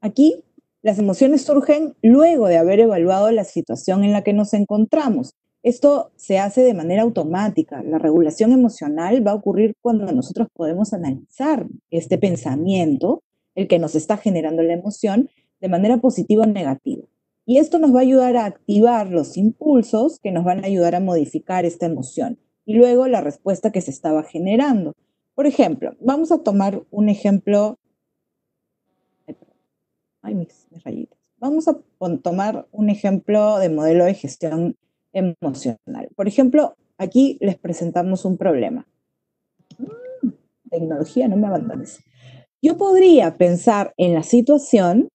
Aquí, las emociones surgen luego de haber evaluado la situación en la que nos encontramos. Esto se hace de manera automática. La regulación emocional va a ocurrir cuando nosotros podemos analizar este pensamiento, el que nos está generando la emoción, de manera positiva o negativa. Y esto nos va a ayudar a activar los impulsos que nos van a ayudar a modificar esta emoción y luego la respuesta que se estaba generando. Por ejemplo, vamos a tomar un ejemplo. Mis rayitas. Vamos a tomar un ejemplo de modelo de gestión emocional. Por ejemplo, aquí les presentamos un problema. Tecnología, no me abandones. Yo podría pensar en la situación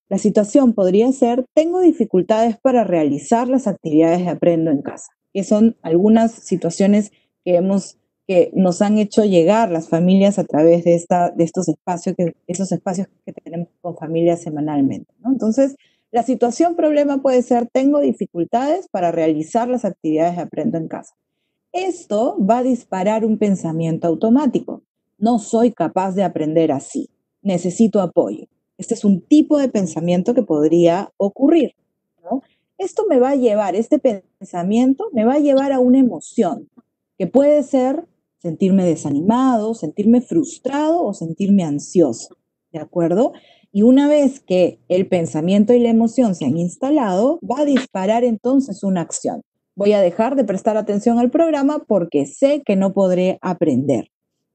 podría ser, tengo dificultades para realizar las actividades de aprendo en casa, que son algunas situaciones que nos han hecho llegar las familias a través de esos espacios que tenemos con familias semanalmente, ¿no? Entonces, la situación problema puede ser, tengo dificultades para realizar las actividades de aprendo en casa. Esto va a disparar un pensamiento automático. No soy capaz de aprender así. Necesito apoyo. Este es un tipo de pensamiento que podría ocurrir, ¿no? Este pensamiento me va a llevar a una emoción, que puede ser sentirme desanimado, sentirme frustrado o sentirme ansioso, ¿de acuerdo? Y una vez que el pensamiento y la emoción se han instalado, va a disparar entonces una acción. Voy a dejar de prestar atención al programa porque sé que no podré aprender.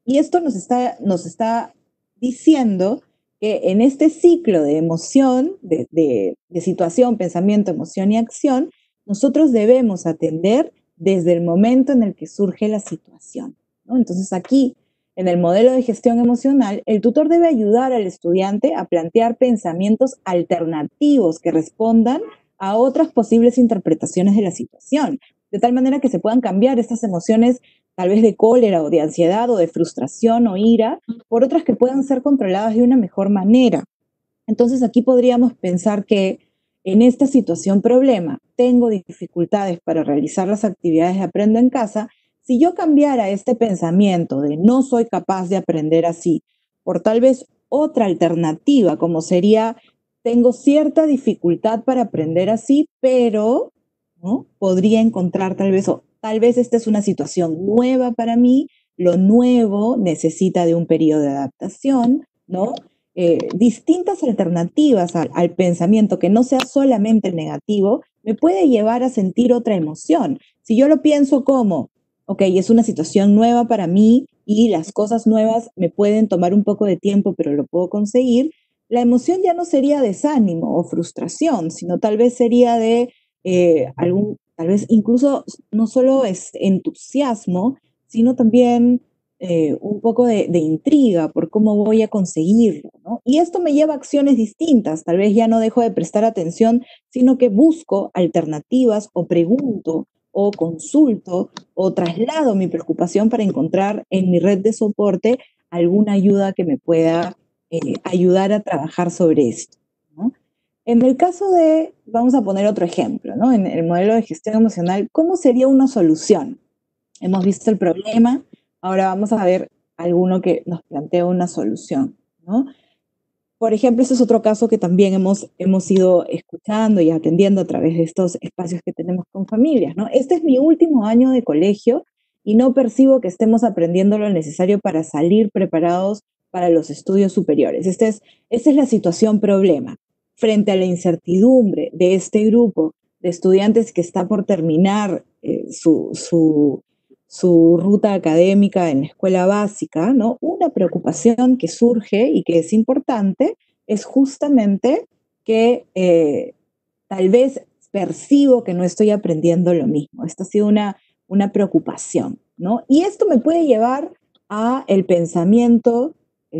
Y esto nos está diciendo que en este ciclo de emoción, de situación, pensamiento, emoción y acción, nosotros debemos atender desde el momento en el que surge la situación, ¿no? Entonces aquí, en el modelo de gestión emocional, el tutor debe ayudar al estudiante a plantear pensamientos alternativos que respondan a otras posibles interpretaciones de la situación, de tal manera que se puedan cambiar estas emociones tal vez de cólera o de ansiedad o de frustración o ira, por otras que puedan ser controladas de una mejor manera. Entonces aquí podríamos pensar que en esta situación problema, tengo dificultades para realizar las actividades de aprendo en casa. Si yo cambiara este pensamiento de no soy capaz de aprender así por tal vez otra alternativa, como sería tengo cierta dificultad para aprender así, pero ¿no? Podría encontrar tal vez esta es una situación nueva para mí, lo nuevo necesita de un periodo de adaptación, ¿no? Distintas alternativas al pensamiento que no sea solamente el negativo, me puede llevar a sentir otra emoción. Si yo lo pienso como, ok, es una situación nueva para mí y las cosas nuevas me pueden tomar un poco de tiempo, pero lo puedo conseguir, la emoción ya no sería desánimo o frustración, sino tal vez sería de tal vez incluso no solo es entusiasmo, sino también un poco de intriga por cómo voy a conseguirlo, ¿no? Y esto me lleva a acciones distintas. Tal vez ya no dejo de prestar atención, sino que busco alternativas o pregunto o consulto o traslado mi preocupación para encontrar en mi red de soporte alguna ayuda que me pueda ayudar a trabajar sobre esto, ¿no? En el caso de, vamos a poner otro ejemplo, ¿no? En el modelo de gestión emocional, ¿cómo sería una solución? Hemos visto el problema, ahora vamos a ver alguno que nos plantea una solución, ¿no? Por ejemplo, este es otro caso que también hemos ido escuchando y atendiendo a través de estos espacios que tenemos con familias, ¿no? Este es mi último año de colegio y no percibo que estemos aprendiendo lo necesario para salir preparados para los estudios superiores. Esta es la situación problema. Frente a la incertidumbre de este grupo de estudiantes que está por terminar su ruta académica en la escuela básica, ¿no? Una preocupación que surge y que es importante es justamente que tal vez percibo que no estoy aprendiendo lo mismo. Esta ha sido una preocupación, ¿no? Y esto me puede llevar a el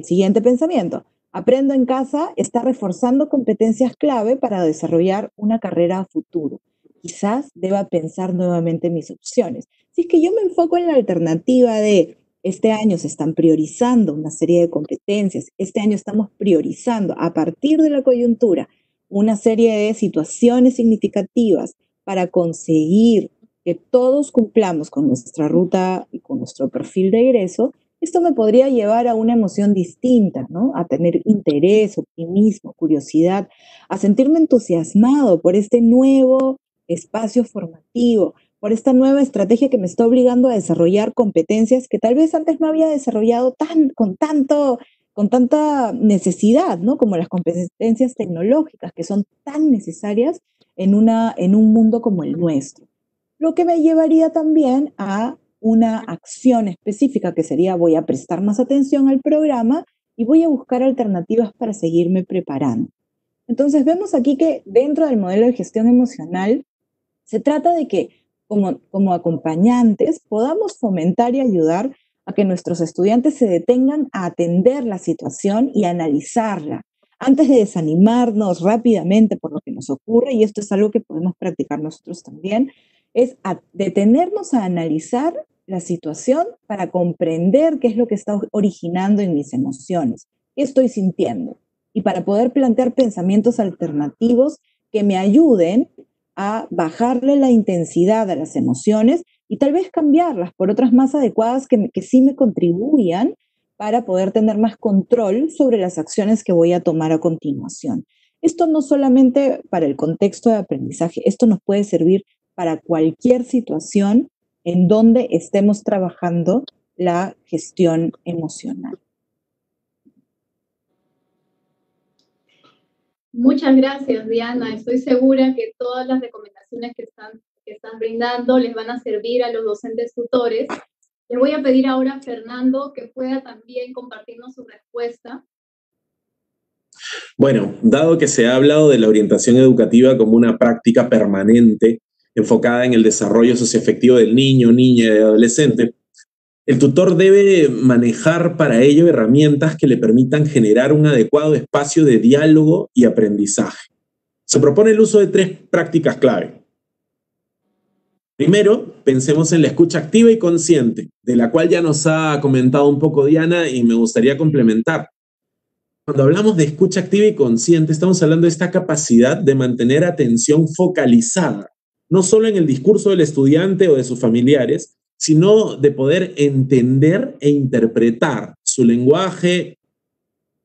siguiente pensamiento. Aprendo en casa está reforzando competencias clave para desarrollar una carrera a futuro. Quizás deba pensar nuevamente mis opciones. Si es que yo me enfoco en la alternativa de este año se están priorizando una serie de competencias, este año estamos priorizando a partir de la coyuntura una serie de situaciones significativas para conseguir que todos cumplamos con nuestra ruta y con nuestro perfil de egreso, esto me podría llevar a una emoción distinta, ¿no? A tener interés, optimismo, curiosidad, a sentirme entusiasmado por este nuevo espacio formativo, por esta nueva estrategia que me está obligando a desarrollar competencias que tal vez antes no había desarrollado con tanta necesidad, ¿no? Como las competencias tecnológicas, que son tan necesarias en un mundo como el nuestro. Lo que me llevaría también a una acción específica que sería voy a prestar más atención al programa y voy a buscar alternativas para seguirme preparando. Entonces vemos aquí que dentro del modelo de gestión emocional se trata de que como acompañantes podamos fomentar y ayudar a que nuestros estudiantes se detengan a atender la situación y analizarla antes de desanimarnos rápidamente por lo que nos ocurre, y esto es algo que podemos practicar nosotros también, es detenernos a analizar la situación para comprender qué es lo que está originando en mis emociones, qué estoy sintiendo, y para poder plantear pensamientos alternativos que me ayuden a bajarle la intensidad a las emociones y tal vez cambiarlas por otras más adecuadas que sí me contribuyan para poder tener más control sobre las acciones que voy a tomar a continuación. Esto no solamente para el contexto de aprendizaje, esto nos puede servir para cualquier situación en donde estemos trabajando la gestión emocional. Muchas gracias, Diana. Estoy segura que todas las recomendaciones que están brindando les van a servir a los docentes tutores. Le voy a pedir ahora a Fernando que pueda también compartirnos su respuesta. Bueno, dado que se ha hablado de la orientación educativa como una práctica permanente enfocada en el desarrollo socioafectivo del niño, niña y adolescente, el tutor debe manejar para ello herramientas que le permitan generar un adecuado espacio de diálogo y aprendizaje. Se propone el uso de 3 prácticas clave. Primero, pensemos en la escucha activa y consciente, de la cual ya nos ha comentado un poco Diana y me gustaría complementar. Cuando hablamos de escucha activa y consciente, estamos hablando de esta capacidad de mantener atención focalizada, no solo en el discurso del estudiante o de sus familiares, sino de poder entender e interpretar su lenguaje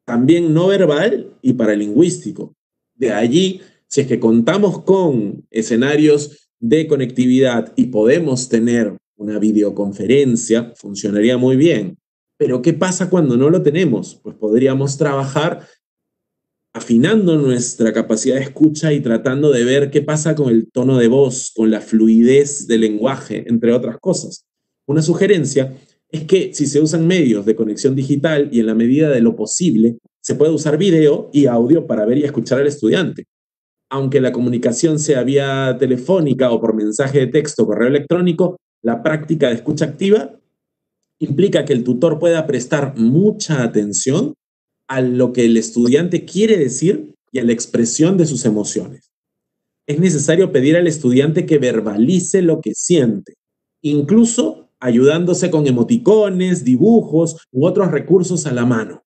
también no verbal y paralingüístico. De allí, si es que contamos con escenarios de conectividad y podemos tener una videoconferencia, funcionaría muy bien. Pero ¿qué pasa cuando no lo tenemos? Pues podríamos trabajar afinando nuestra capacidad de escucha y tratando de ver qué pasa con el tono de voz, con la fluidez del lenguaje, entre otras cosas. Una sugerencia es que si se usan medios de conexión digital y en la medida de lo posible, se puede usar video y audio para ver y escuchar al estudiante. Aunque la comunicación sea vía telefónica o por mensaje de texto o correo electrónico, la práctica de escucha activa implica que el tutor pueda prestar mucha atención a lo que el estudiante quiere decir y a la expresión de sus emociones. Es necesario pedir al estudiante que verbalice lo que siente, incluso ayudándose con emoticones, dibujos u otros recursos a la mano.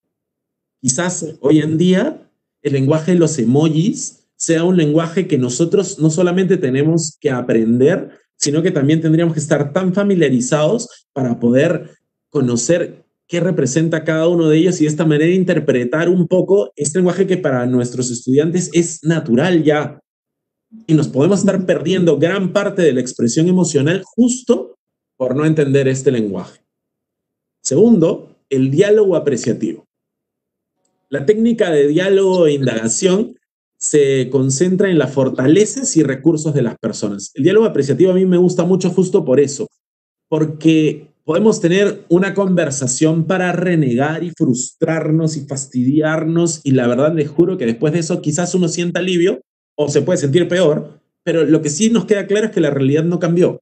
Quizás hoy en día el lenguaje de los emojis sea un lenguaje que nosotros no solamente tenemos que aprender, sino que también tendríamos que estar tan familiarizados para poder conocer qué representa cada uno de ellos y de esta manera interpretar un poco este lenguaje que para nuestros estudiantes es natural ya. Y nos podemos estar perdiendo gran parte de la expresión emocional justo por no entender este lenguaje. Segundo, el diálogo apreciativo. La técnica de diálogo e indagación se concentra en las fortalezas y recursos de las personas. El diálogo apreciativo a mí me gusta mucho justo por eso, porque podemos tener una conversación para renegar y frustrarnos y fastidiarnos y la verdad les juro que después de eso quizás uno sienta alivio o se puede sentir peor, pero lo que sí nos queda claro es que la realidad no cambió.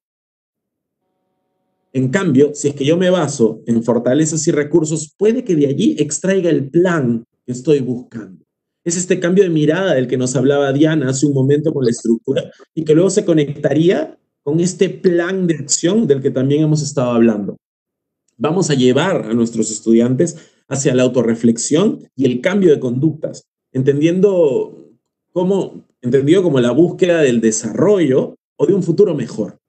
En cambio, si es que yo me baso en fortalezas y recursos, puede que de allí extraiga el plan que estoy buscando. Es este cambio de mirada del que nos hablaba Diana hace un momento con la estructura y que luego se conectaría con este plan de acción del que también hemos estado hablando. Vamos a llevar a nuestros estudiantes hacia la autorreflexión y el cambio de conductas, entendido como la búsqueda del desarrollo o de un futuro mejor.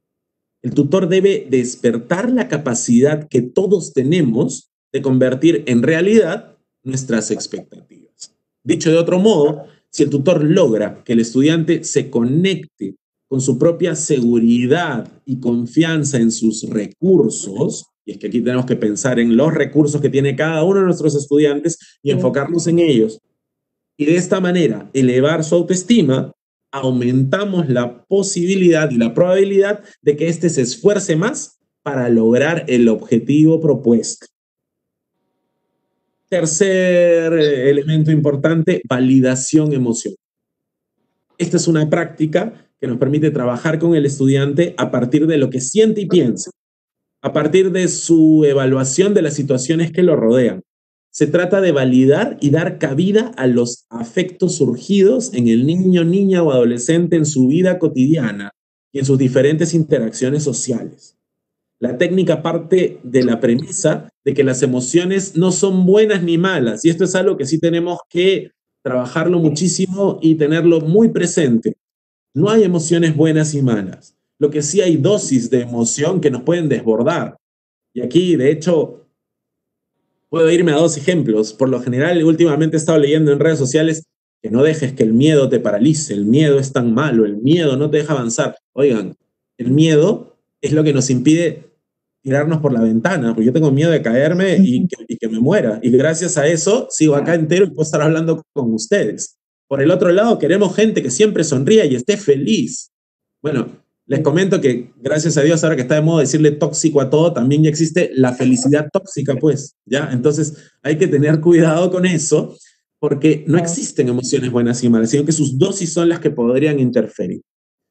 El tutor debe despertar la capacidad que todos tenemos de convertir en realidad nuestras expectativas. Dicho de otro modo, si el tutor logra que el estudiante se conecte con su propia seguridad y confianza en sus recursos, y es que aquí tenemos que pensar en los recursos que tiene cada uno de nuestros estudiantes y enfocarnos en ellos, y de esta manera elevar su autoestima, aumentamos la posibilidad y la probabilidad de que éste se esfuerce más para lograr el objetivo propuesto. Tercer elemento importante, validación emocional. Esta es una práctica que nos permite trabajar con el estudiante a partir de lo que siente y piensa, a partir de su evaluación de las situaciones que lo rodean. Se trata de validar y dar cabida a los afectos surgidos en el niño, niña o adolescente en su vida cotidiana y en sus diferentes interacciones sociales. La técnica parte de la premisa de que las emociones no son buenas ni malas, y esto es algo que sí tenemos que trabajarlo muchísimo y tenerlo muy presente. No hay emociones buenas y malas. Lo que sí hay dosis de emoción que nos pueden desbordar. Y aquí, de hecho, puedo irme a dos ejemplos. Por lo general, últimamente he estado leyendo en redes sociales que no dejes que el miedo te paralice. El miedo es tan malo, el miedo no te deja avanzar. Oigan, el miedo es lo que nos impide tirarnos por la ventana, porque yo tengo miedo de caerme y que me muera. Y gracias a eso sigo acá entero y puedo estar hablando con ustedes. Por el otro lado, queremos gente que siempre sonría y esté feliz. Bueno, les comento que gracias a Dios, ahora que está de moda decirle tóxico a todo, también ya existe la felicidad tóxica, pues, ¿ya? Entonces hay que tener cuidado con eso, porque no existen emociones buenas y malas, sino que sus dosis son las que podrían interferir.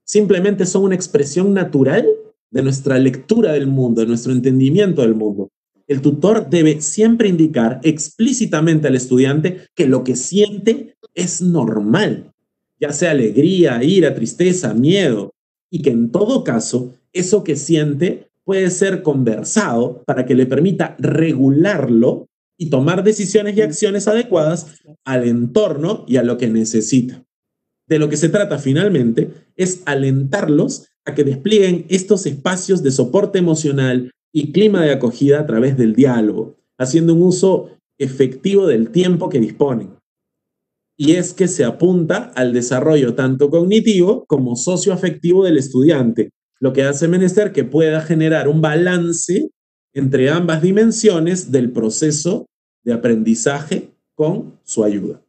Simplemente son una expresión natural de nuestra lectura del mundo, de nuestro entendimiento del mundo. El tutor debe siempre indicar explícitamente al estudiante que lo que siente es normal, ya sea alegría, ira, tristeza, miedo, y que en todo caso eso que siente puede ser conversado para que le permita regularlo y tomar decisiones y acciones adecuadas al entorno y a lo que necesita. De lo que se trata finalmente es alentarlos a que desplieguen estos espacios de soporte emocional y clima de acogida a través del diálogo, haciendo un uso efectivo del tiempo que disponen. Y es que se apunta al desarrollo tanto cognitivo como socioafectivo del estudiante, lo que hace menester que pueda generar un balance entre ambas dimensiones del proceso de aprendizaje con su ayuda.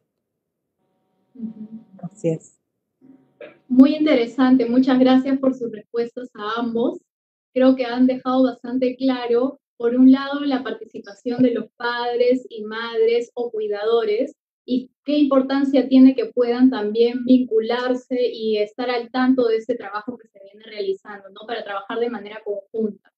Así es. Muy interesante, muchas gracias por sus respuestas a ambos. Creo que han dejado bastante claro, por un lado, la participación de los padres y madres o cuidadores y qué importancia tiene que puedan también vincularse y estar al tanto de ese trabajo que se viene realizando, ¿no? Para trabajar de manera conjunta.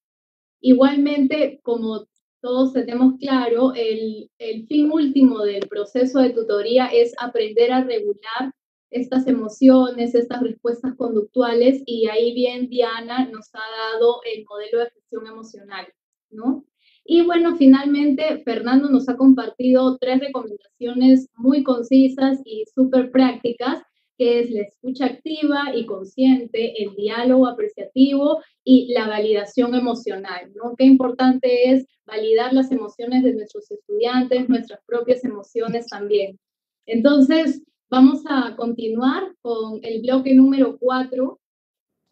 Igualmente, como todos tenemos claro, el fin último del proceso de tutoría es aprender a regular estas emociones, estas respuestas conductuales, y ahí bien Diana nos ha dado el modelo de gestión emocional, ¿no? Y bueno, finalmente Fernando nos ha compartido 3 recomendaciones muy concisas y súper prácticas, que es la escucha activa y consciente, el diálogo apreciativo y la validación emocional, ¿no? Qué importante es validar las emociones de nuestros estudiantes, nuestras propias emociones también. Entonces, vamos a continuar con el bloque número 4.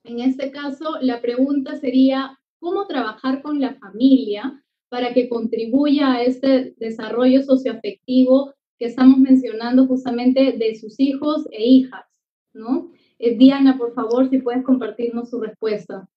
En este caso, la pregunta sería, ¿cómo trabajar con la familia para que contribuya a este desarrollo socioafectivo que estamos mencionando justamente de sus hijos e hijas, ¿no? Diana, por favor, si puedes compartirnos su respuesta.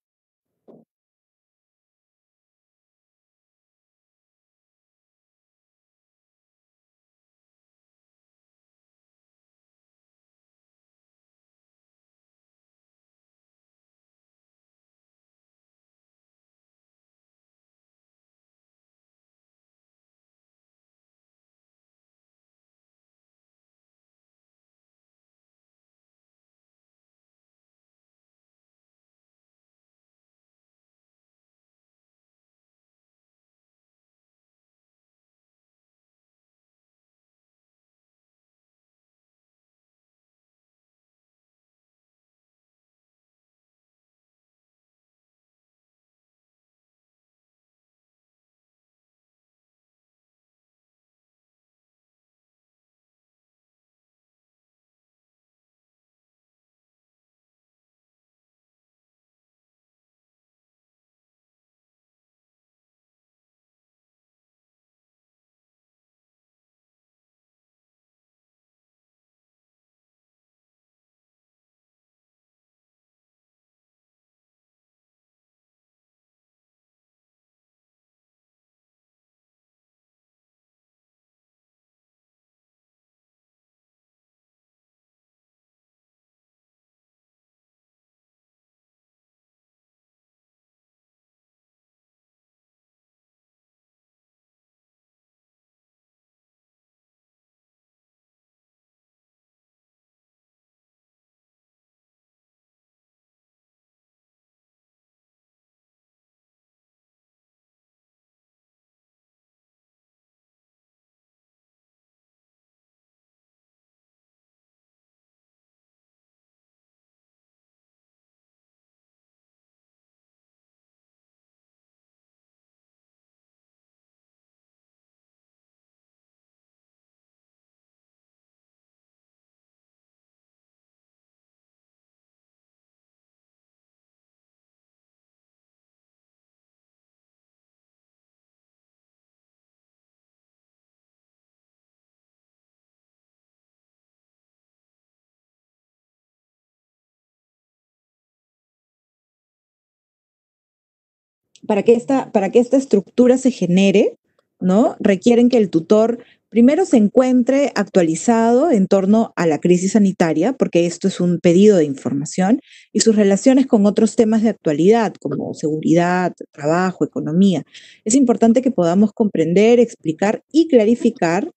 Para que esta estructura se genere, ¿no? Requieren que el tutor primero se encuentre actualizado en torno a la crisis sanitaria, porque esto es un pedido de información, y sus relaciones con otros temas de actualidad, como seguridad, trabajo, economía. Es importante que podamos comprender, explicar y clarificar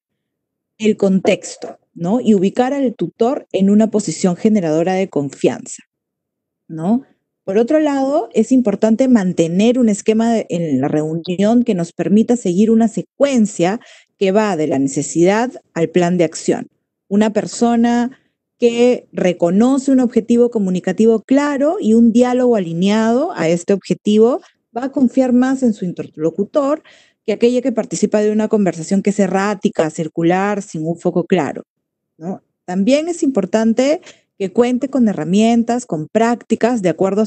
el contexto, ¿no? Y ubicar al tutor en una posición generadora de confianza, ¿no? Por otro lado, es importante mantener un esquema en la reunión que nos permita seguir una secuencia que va de la necesidad al plan de acción. Una persona que reconoce un objetivo comunicativo claro y un diálogo alineado a este objetivo va a confiar más en su interlocutor que aquella que participa de una conversación que es errática, circular, sin un foco claro, ¿no? También es importante que cuente con herramientas, con prácticas de acuerdo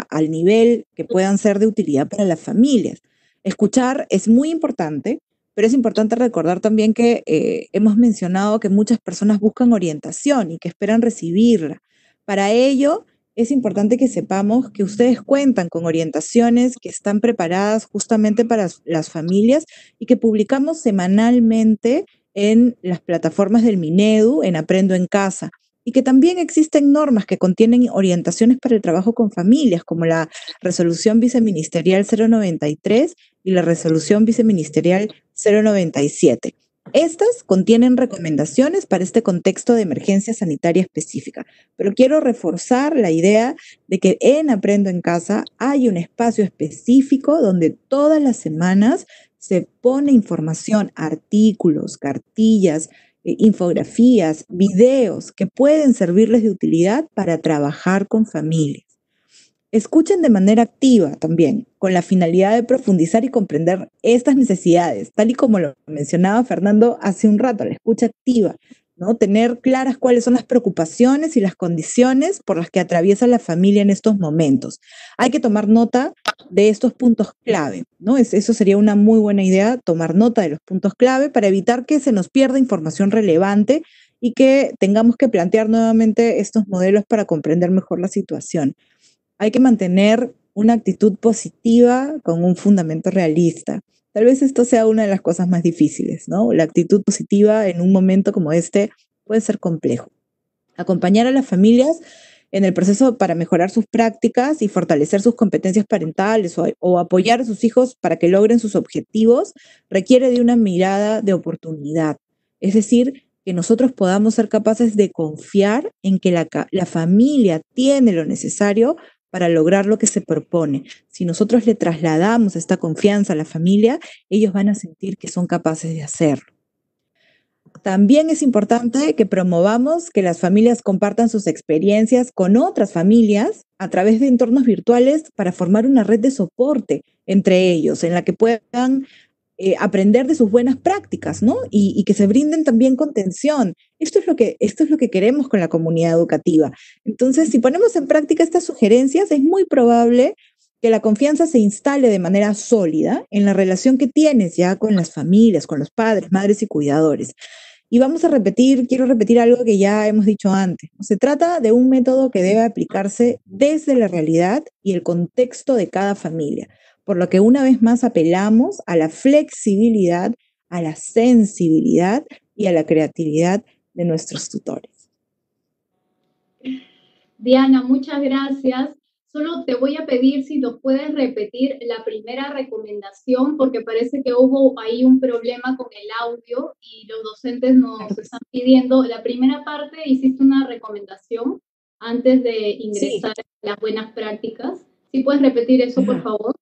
al nivel que puedan ser de utilidad para las familias. Escuchar es muy importante, pero es importante recordar también que hemos mencionado que muchas personas buscan orientación y que esperan recibirla. Para ello, es importante que sepamos que ustedes cuentan con orientaciones que están preparadas justamente para las familias y que publicamos semanalmente en las plataformas del Minedu, en Aprendo en Casa, y que también existen normas que contienen orientaciones para el trabajo con familias, como la Resolución Viceministerial 093 y la Resolución Viceministerial 097. Estas contienen recomendaciones para este contexto de emergencia sanitaria específica, pero quiero reforzar la idea de que en Aprendo en Casa hay un espacio específico donde todas las semanas se pone información, artículos, cartillas, infografías, videos que pueden servirles de utilidad para trabajar con familias. Escuchen de manera activa también, con la finalidad de profundizar y comprender estas necesidades, tal y como lo mencionaba Fernando hace un rato, la escucha activa, ¿no? Tener claras cuáles son las preocupaciones y las condiciones por las que atraviesa la familia en estos momentos. Hay que tomar nota de estos puntos clave, ¿no? Eso sería una muy buena idea, tomar nota de los puntos clave para evitar que se nos pierda información relevante y que tengamos que plantear nuevamente estos modelos para comprender mejor la situación. Hay que mantener una actitud positiva con un fundamento realista. Tal vez esto sea una de las cosas más difíciles, ¿no? La actitud positiva en un momento como este puede ser complejo. Acompañar a las familias en el proceso para mejorar sus prácticas y fortalecer sus competencias parentales o apoyar a sus hijos para que logren sus objetivos requiere de una mirada de oportunidad. Es decir, que nosotros podamos ser capaces de confiar en que la familia tiene lo necesario para lograr lo que se propone. Si nosotros le trasladamos esta confianza a la familia, ellos van a sentir que son capaces de hacerlo. También es importante que promovamos que las familias compartan sus experiencias con otras familias a través de entornos virtuales para formar una red de soporte entre ellos, en la que puedan aprender de sus buenas prácticas, ¿no? Y que se brinden también contención. Esto es lo que queremos con la comunidad educativa. Entonces, si ponemos en práctica estas sugerencias, es muy probable que la confianza se instale de manera sólida en la relación que tienes ya con las familias, con los padres, madres y cuidadores. Y quiero repetir algo que ya hemos dicho antes. Se trata de un método que debe aplicarse desde la realidad y el contexto de cada familia, por lo que una vez más apelamos a la flexibilidad, a la sensibilidad y a la creatividad de nuestros tutores. Diana, muchas gracias. Solo te voy a pedir si nos puedes repetir la primera recomendación, porque parece que hubo ahí un problema con el audio y los docentes nos están pidiendo. La primera parte, hiciste una recomendación antes de ingresar a las buenas prácticas. ¿Sí puedes repetir eso, por favor?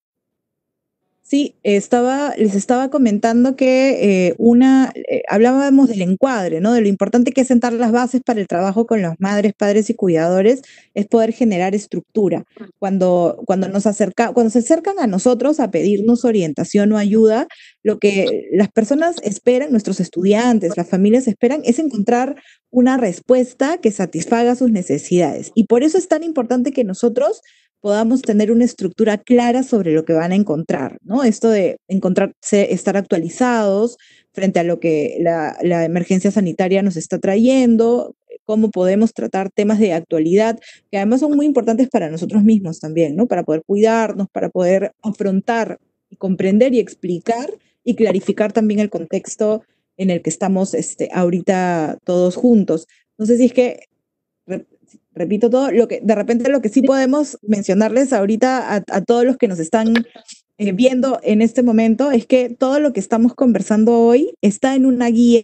Sí, les estaba comentando que hablábamos del encuadre, ¿no? De lo importante que es sentar las bases para el trabajo con las madres, padres y cuidadores, es poder generar estructura. Cuando se acercan a nosotros a pedirnos orientación o ayuda, lo que las personas esperan, nuestros estudiantes, las familias esperan, es encontrar una respuesta que satisfaga sus necesidades. Y por eso es tan importante que nosotros podamos tener una estructura clara sobre lo que van a encontrar, ¿no? Esto de estar actualizados frente a lo que la emergencia sanitaria nos está trayendo, cómo podemos tratar temas de actualidad, que además son muy importantes para nosotros mismos también, ¿no? Para poder cuidarnos, para poder afrontar y comprender y explicar y clarificar también el contexto en el que estamos ahorita todos juntos. No sé si es que repito todo, de repente lo que sí podemos mencionarles ahorita a todos los que nos están viendo en este momento es que todo lo que estamos conversando hoy está en una guía,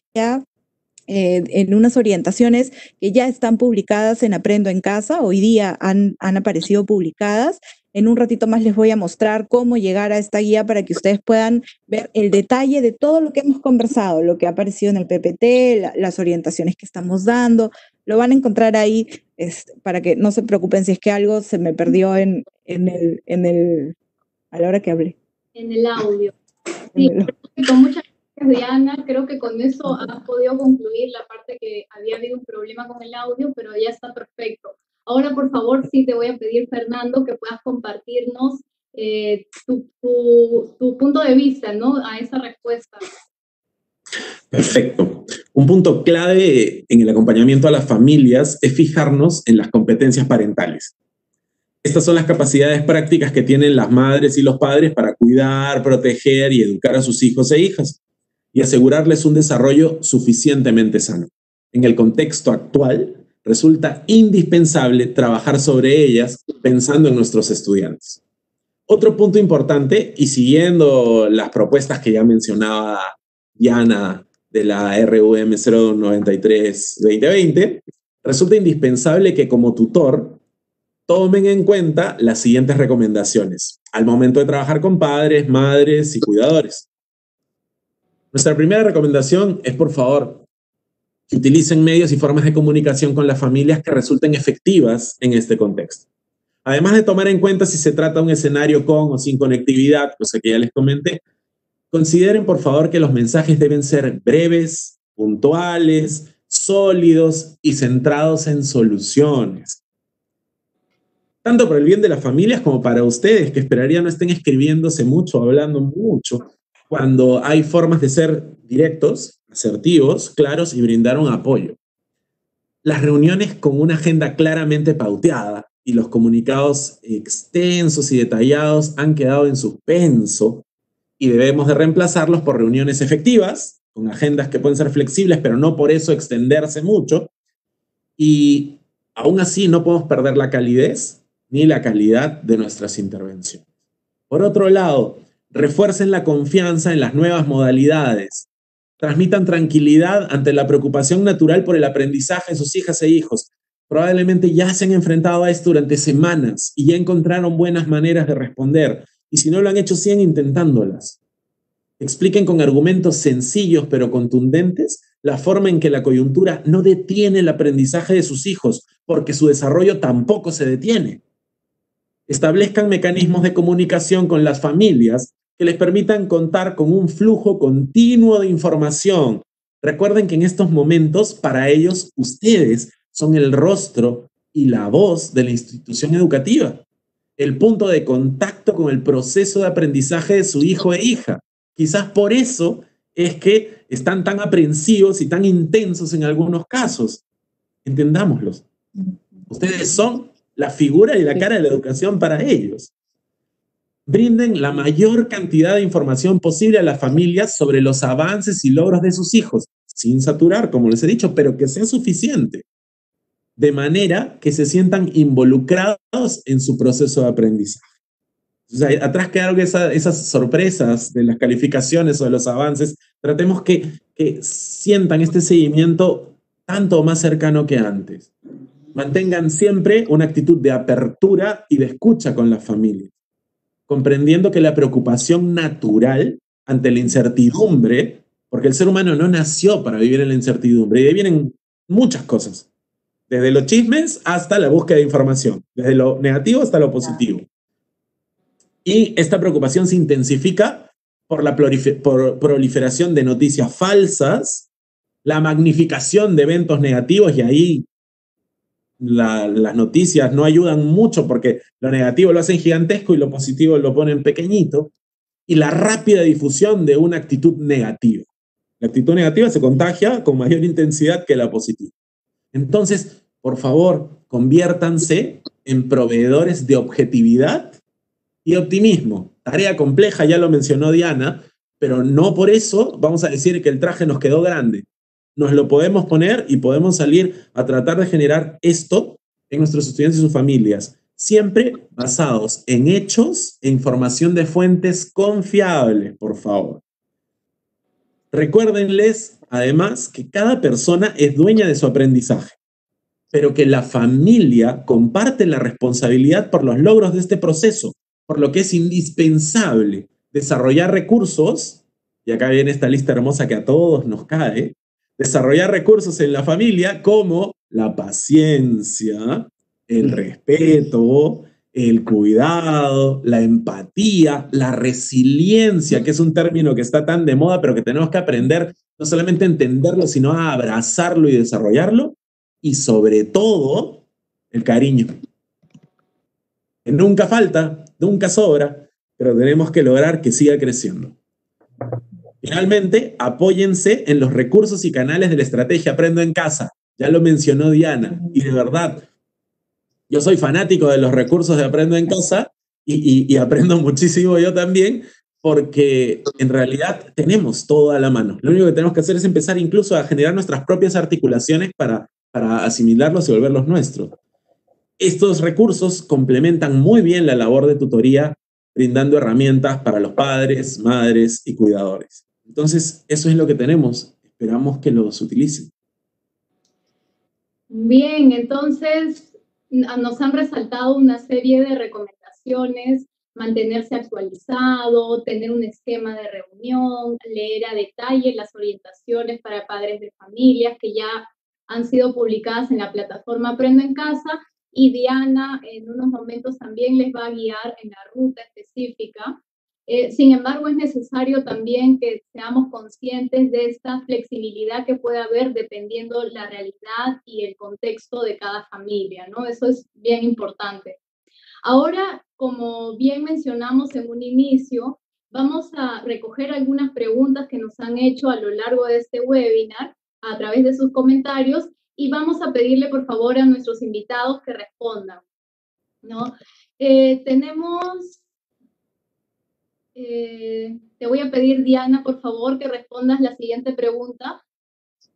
en unas orientaciones que ya están publicadas en Aprendo en Casa. Hoy día han aparecido publicadas. En un ratito más les voy a mostrar cómo llegar a esta guía para que ustedes puedan ver el detalle de todo lo que hemos conversado, lo que ha aparecido en el PPT, las orientaciones que estamos dando. Lo van a encontrar ahí para que no se preocupen si es que algo se me perdió a la hora que hablé. En el audio. Sí, con muchas gracias, Diana. Creo que con eso has podido concluir la parte que había habido un problema con el audio, pero ya está perfecto. Ahora, por favor, sí te voy a pedir, Fernando, que puedas compartirnos tu punto de vista, ¿no? A esa respuesta. Perfecto. Un punto clave en el acompañamiento a las familias es fijarnos en las competencias parentales. Estas son las capacidades prácticas que tienen las madres y los padres para cuidar, proteger y educar a sus hijos e hijas y asegurarles un desarrollo suficientemente sano. En el contexto actual, resulta indispensable trabajar sobre ellas pensando en nuestros estudiantes. Otro punto importante, y siguiendo las propuestas que ya mencionaba Diana de la RUM 093-2020, resulta indispensable que como tutor tomen en cuenta las siguientes recomendaciones al momento de trabajar con padres, madres y cuidadores. Nuestra primera recomendación es, por favor, que utilicen medios y formas de comunicación con las familias que resulten efectivas en este contexto. Además de tomar en cuenta si se trata de un escenario con o sin conectividad, cosa que ya les comenté, consideren, por favor, que los mensajes deben ser breves, puntuales, sólidos y centrados en soluciones. Tanto por el bien de las familias como para ustedes, que esperaría no estén escribiéndose mucho, hablando mucho, cuando hay formas de ser directos, asertivos, claros y brindar un apoyo. Las reuniones con una agenda claramente pauteada y los comunicados extensos y detallados han quedado en suspenso y debemos de reemplazarlos por reuniones efectivas, con agendas que pueden ser flexibles, pero no por eso extenderse mucho. Y aún así no podemos perder la calidez ni la calidad de nuestras intervenciones. Por otro lado, refuercen la confianza en las nuevas modalidades. Transmitan tranquilidad ante la preocupación natural por el aprendizaje de sus hijas e hijos. Probablemente ya se han enfrentado a esto durante semanas y ya encontraron buenas maneras de responder. Y si no lo han hecho, sigan intentándolas. Expliquen con argumentos sencillos pero contundentes la forma en que la coyuntura no detiene el aprendizaje de sus hijos, porque su desarrollo tampoco se detiene. Establezcan mecanismos de comunicación con las familias que les permitan contar con un flujo continuo de información. Recuerden que en estos momentos, para ellos, ustedes son el rostro y la voz de la institución educativa, el punto de contacto con el proceso de aprendizaje de su hijo e hija. Quizás por eso es que están tan aprensivos y tan intensos en algunos casos. Entendámoslos. Ustedes son la figura y la cara de la educación para ellos. Brinden la mayor cantidad de información posible a las familias sobre los avances y logros de sus hijos, sin saturar, como les he dicho, pero que sea suficiente, de manera que se sientan involucrados en su proceso de aprendizaje. O sea, atrás quedaron esas sorpresas de las calificaciones o de los avances. Tratemos que sientan este seguimiento tanto más cercano que antes. Mantengan siempre una actitud de apertura y de escucha con las familias, comprendiendo que la preocupación natural ante la incertidumbre, porque el ser humano no nació para vivir en la incertidumbre, y de ahí vienen muchas cosas, desde los chismes hasta la búsqueda de información, desde lo negativo hasta lo positivo. Y esta preocupación se intensifica por la proliferación de noticias falsas, la magnificación de eventos negativos, y ahí las noticias no ayudan mucho porque lo negativo lo hacen gigantesco y lo positivo lo ponen pequeñito, y la rápida difusión de una actitud negativa. La actitud negativa se contagia con mayor intensidad que la positiva. Entonces, por favor, conviértanse en proveedores de objetividad y optimismo. Tarea compleja, ya lo mencionó Diana, pero no por eso vamos a decir que el traje nos quedó grande. Nos lo podemos poner y podemos salir a tratar de generar esto en nuestros estudiantes y sus familias, siempre basados en hechos e información de fuentes confiables, por favor. Recuérdenles, además, que cada persona es dueña de su aprendizaje, pero que la familia comparte la responsabilidad por los logros de este proceso, por lo que es indispensable desarrollar recursos, y acá viene esta lista hermosa que a todos nos cae, desarrollar recursos en la familia como la paciencia, el respeto, el cuidado, la empatía, la resiliencia, que es un término que está tan de moda, pero que tenemos que aprender no solamente a entenderlo, sino a abrazarlo y desarrollarlo, y sobre todo, el cariño. Que nunca falta, nunca sobra, pero tenemos que lograr que siga creciendo. Finalmente, apóyense en los recursos y canales de la estrategia Aprendo en Casa. Ya lo mencionó Diana, y de verdad, yo soy fanático de los recursos de Aprendo en Casa y aprendo muchísimo yo también, porque en realidad tenemos todo a la mano. Lo único que tenemos que hacer es empezar incluso a generar nuestras propias articulaciones para asimilarlos y volverlos nuestros. Estos recursos complementan muy bien la labor de tutoría brindando herramientas para los padres, madres y cuidadores. Entonces, eso es lo que tenemos. Esperamos que los utilicen. Bien, entonces nos han resaltado una serie de recomendaciones: mantenerse actualizado, tener un esquema de reunión, leer a detalle las orientaciones para padres de familias que ya han sido publicadas en la plataforma Aprendo en Casa, y Diana en unos momentos también les va a guiar en la ruta específica. Sin embargo, es necesario también que seamos conscientes de esta flexibilidad que puede haber dependiendo la realidad y el contexto de cada familia, ¿no? Eso es bien importante. Ahora, como bien mencionamos en un inicio, vamos a recoger algunas preguntas que nos han hecho a lo largo de este webinar a través de sus comentarios, y vamos a pedirle por favor a nuestros invitados que respondan, ¿no? Te voy a pedir, Diana, por favor, que respondas la siguiente pregunta.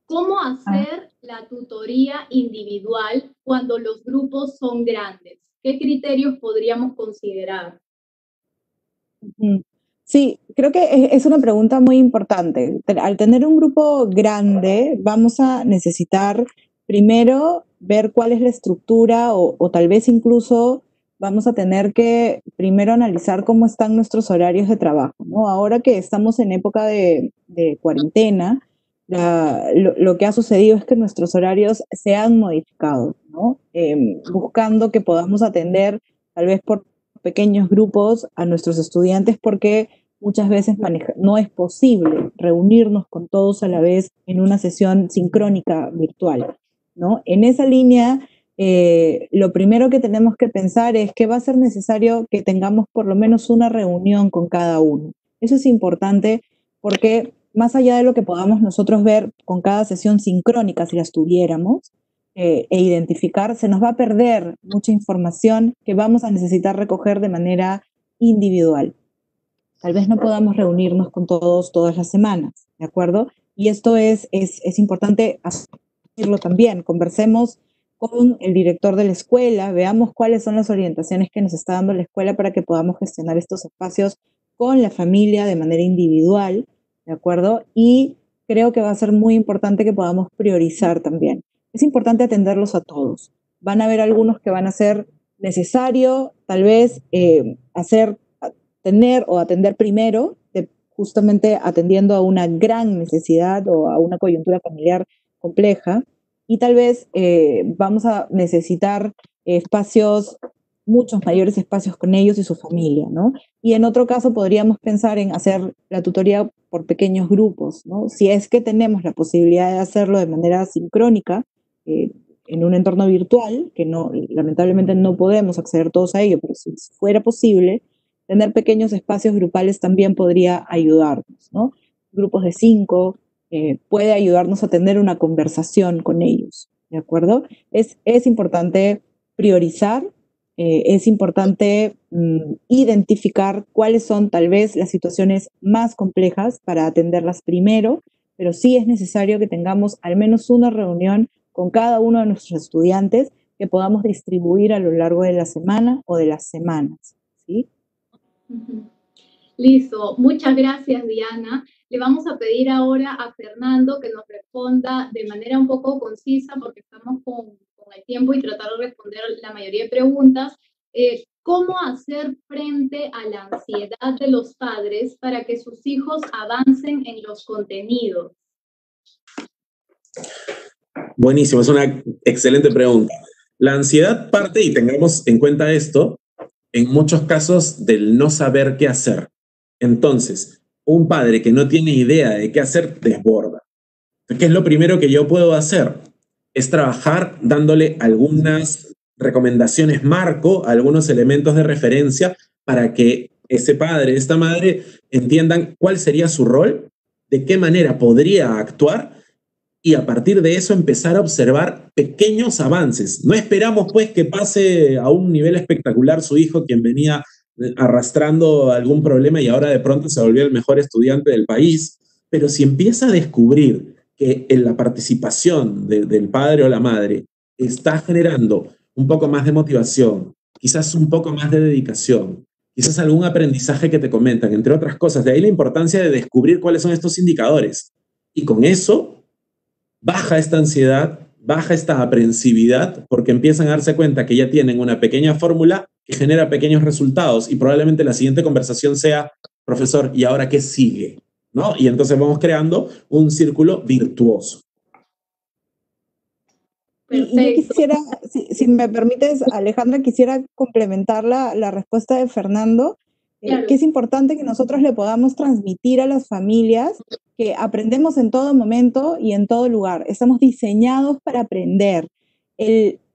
¿Cómo hacer la tutoría individual cuando los grupos son grandes? ¿Qué criterios podríamos considerar? Sí, creo que es una pregunta muy importante. Al tener un grupo grande, vamos a necesitar primero ver cuál es la estructura o tal vez incluso vamos a tener que primero analizar cómo están nuestros horarios de trabajo, ¿no? Ahora que estamos en época de cuarentena, lo que ha sucedido es que nuestros horarios se han modificado, ¿no? Buscando que podamos atender tal vez por pequeños grupos a nuestros estudiantes, porque muchas veces no es posible reunirnos con todos a la vez en una sesión sincrónica virtual, ¿no? En esa línea, lo primero que tenemos que pensar es que va a ser necesario que tengamos por lo menos una reunión con cada uno. Eso es importante porque más allá de lo que podamos nosotros ver con cada sesión sincrónica, si las tuviéramos, e identificar, se nos va a perder mucha información que vamos a necesitar recoger de manera individual. Tal vez no podamos reunirnos con todos todas las semanas, ¿de acuerdo? Y esto es importante decirlo también. Conversemos con el director de la escuela, veamos cuáles son las orientaciones que nos está dando la escuela para que podamos gestionar estos espacios con la familia de manera individual, ¿de acuerdo? Y creo que va a ser muy importante que podamos priorizar también. Es importante atenderlos a todos. Van a haber algunos que van a ser necesario, tal vez, tener o atender primero, justamente atendiendo a una gran necesidad o a una coyuntura familiar compleja, y tal vez vamos a necesitar muchos mayores espacios con ellos y su familia, ¿no? Y en otro caso podríamos pensar en hacer la tutoría por pequeños grupos, ¿no? Si es que tenemos la posibilidad de hacerlo de manera sincrónica, en un entorno virtual, que lamentablemente no podemos acceder todos a ello, pero si fuera posible, tener pequeños espacios grupales también podría ayudarnos, ¿no? Grupos de 5 puede ayudarnos a tener una conversación con ellos, ¿de acuerdo? Es importante priorizar, es importante identificar cuáles son tal vez las situaciones más complejas para atenderlas primero, pero sí es necesario que tengamos al menos una reunión con cada uno de nuestros estudiantes que podamos distribuir a lo largo de la semana o de las semanas, ¿sí? Listo, muchas gracias, Diana. Le vamos a pedir ahora a Fernando que nos responda de manera un poco concisa, porque estamos con el tiempo y tratar de responder la mayoría de preguntas. ¿Cómo hacer frente a la ansiedad de los padres para que sus hijos avancen en los contenidos? Buenísimo, es una excelente pregunta. La ansiedad parte, y tengamos en cuenta esto, en muchos casos del no saber qué hacer. Entonces, un padre que no tiene idea de qué hacer desborda. ¿Qué es lo primero que yo puedo hacer? Es trabajar dándole algunas recomendaciones marco, algunos elementos de referencia para que ese padre, esta madre, entiendan cuál sería su rol, de qué manera podría actuar, y a partir de eso empezar a observar pequeños avances. No esperamos pues que pase a un nivel espectacular su hijo, quien venía arrastrando algún problema y ahora de pronto se volvió el mejor estudiante del país, pero si empieza a descubrir que en la participación del padre o la madre está generando un poco más de motivación, quizás un poco más de dedicación, quizás algún aprendizaje que te comentan, entre otras cosas. De ahí la importancia de descubrir cuáles son estos indicadores. Y con eso baja esta ansiedad, baja esta aprensividad, porque empiezan a darse cuenta que ya tienen una pequeña fórmula que genera pequeños resultados y probablemente la siguiente conversación sea, profesor, ¿y ahora qué sigue? ¿No? Y entonces vamos creando un círculo virtuoso. Y yo quisiera, si me permites, Alejandra, quisiera complementar la respuesta de Fernando, claro, que es importante que nosotros le podamos transmitir a las familias que aprendemos en todo momento y en todo lugar. Estamos diseñados para aprender.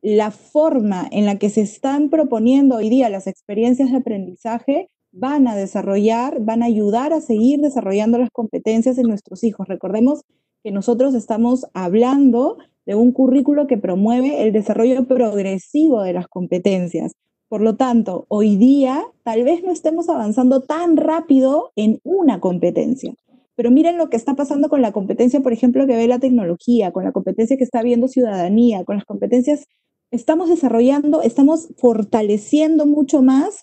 La forma en la que se están proponiendo hoy día las experiencias de aprendizaje van a desarrollar, van a ayudar a seguir desarrollando las competencias en nuestros hijos. Recordemos que nosotros estamos hablando de un currículo que promueve el desarrollo progresivo de las competencias. Por lo tanto, hoy día tal vez no estemos avanzando tan rápido en una competencia, pero miren lo que está pasando con la competencia, por ejemplo, que ve la tecnología, con la competencia que está viendo ciudadanía, con las competencias estamos desarrollando, estamos fortaleciendo mucho más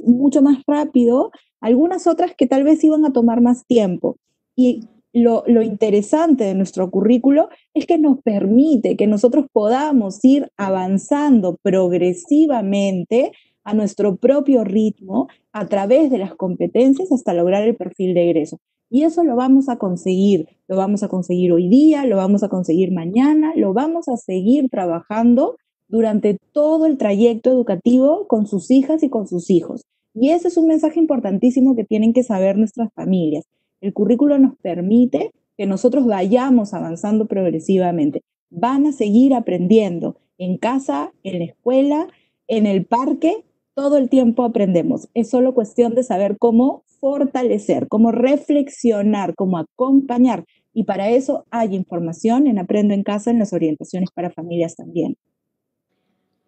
rápido, algunas otras que tal vez iban a tomar más tiempo. Y lo interesante de nuestro currículo es que nos permite que nosotros podamos ir avanzando progresivamente a nuestro propio ritmo a través de las competencias hasta lograr el perfil de egreso. Y eso lo vamos a conseguir hoy día, lo vamos a conseguir mañana, lo vamos a seguir trabajando durante todo el trayecto educativo con sus hijas y con sus hijos. Y ese es un mensaje importantísimo que tienen que saber nuestras familias. El currículo nos permite que nosotros vayamos avanzando progresivamente. Van a seguir aprendiendo en casa, en la escuela, en el parque, todo el tiempo aprendemos. Es solo cuestión de saber cómo fortalecer, cómo reflexionar, cómo acompañar. Y para eso hay información en Aprendo en Casa, en las orientaciones para familias también.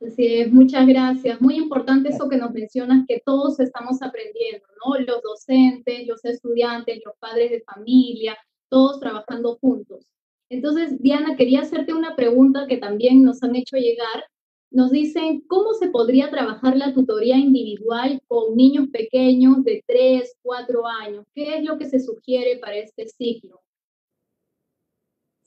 Así es, muchas gracias. Muy importante eso que nos mencionas, que todos estamos aprendiendo, ¿no? Los docentes, los estudiantes, los padres de familia, todos trabajando juntos. Entonces, Diana, quería hacerte una pregunta que también nos han hecho llegar. Nos dicen, ¿cómo se podría trabajar la tutoría individual con niños pequeños de 3, 4 años? ¿Qué es lo que se sugiere para este ciclo?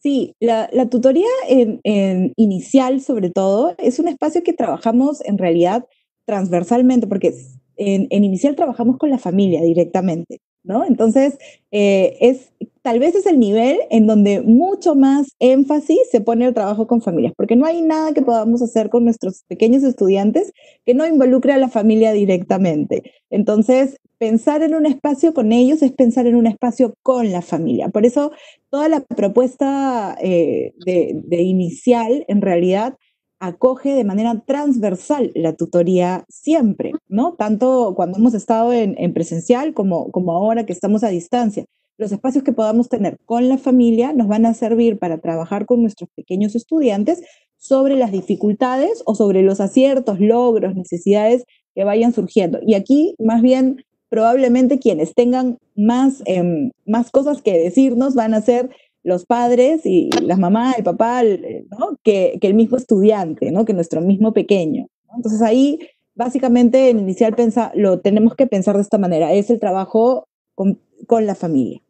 Sí, la tutoría en inicial, sobre todo, es un espacio que trabajamos en realidad transversalmente, porque en inicial trabajamos con la familia directamente, ¿no? Entonces, tal vez es el nivel en donde mucho más énfasis se pone el trabajo con familias, porque no hay nada que podamos hacer con nuestros pequeños estudiantes que no involucre a la familia directamente. Entonces, pensar en un espacio con ellos es pensar en un espacio con la familia. Por eso, toda la propuesta de inicial, en realidad, acoge de manera transversal la tutoría siempre, ¿no? Tanto cuando hemos estado en presencial como ahora que estamos a distancia. Los espacios que podamos tener con la familia nos van a servir para trabajar con nuestros pequeños estudiantes sobre las dificultades o sobre los aciertos, logros, necesidades que vayan surgiendo. Y aquí, más bien, probablemente quienes tengan más cosas que decirnos van a ser los padres y las mamás, el papá, ¿no? que el mismo estudiante, ¿no? Que nuestro mismo pequeño, ¿no? Entonces ahí, básicamente, en inicial lo tenemos que pensar de esta manera, es el trabajo con la familia.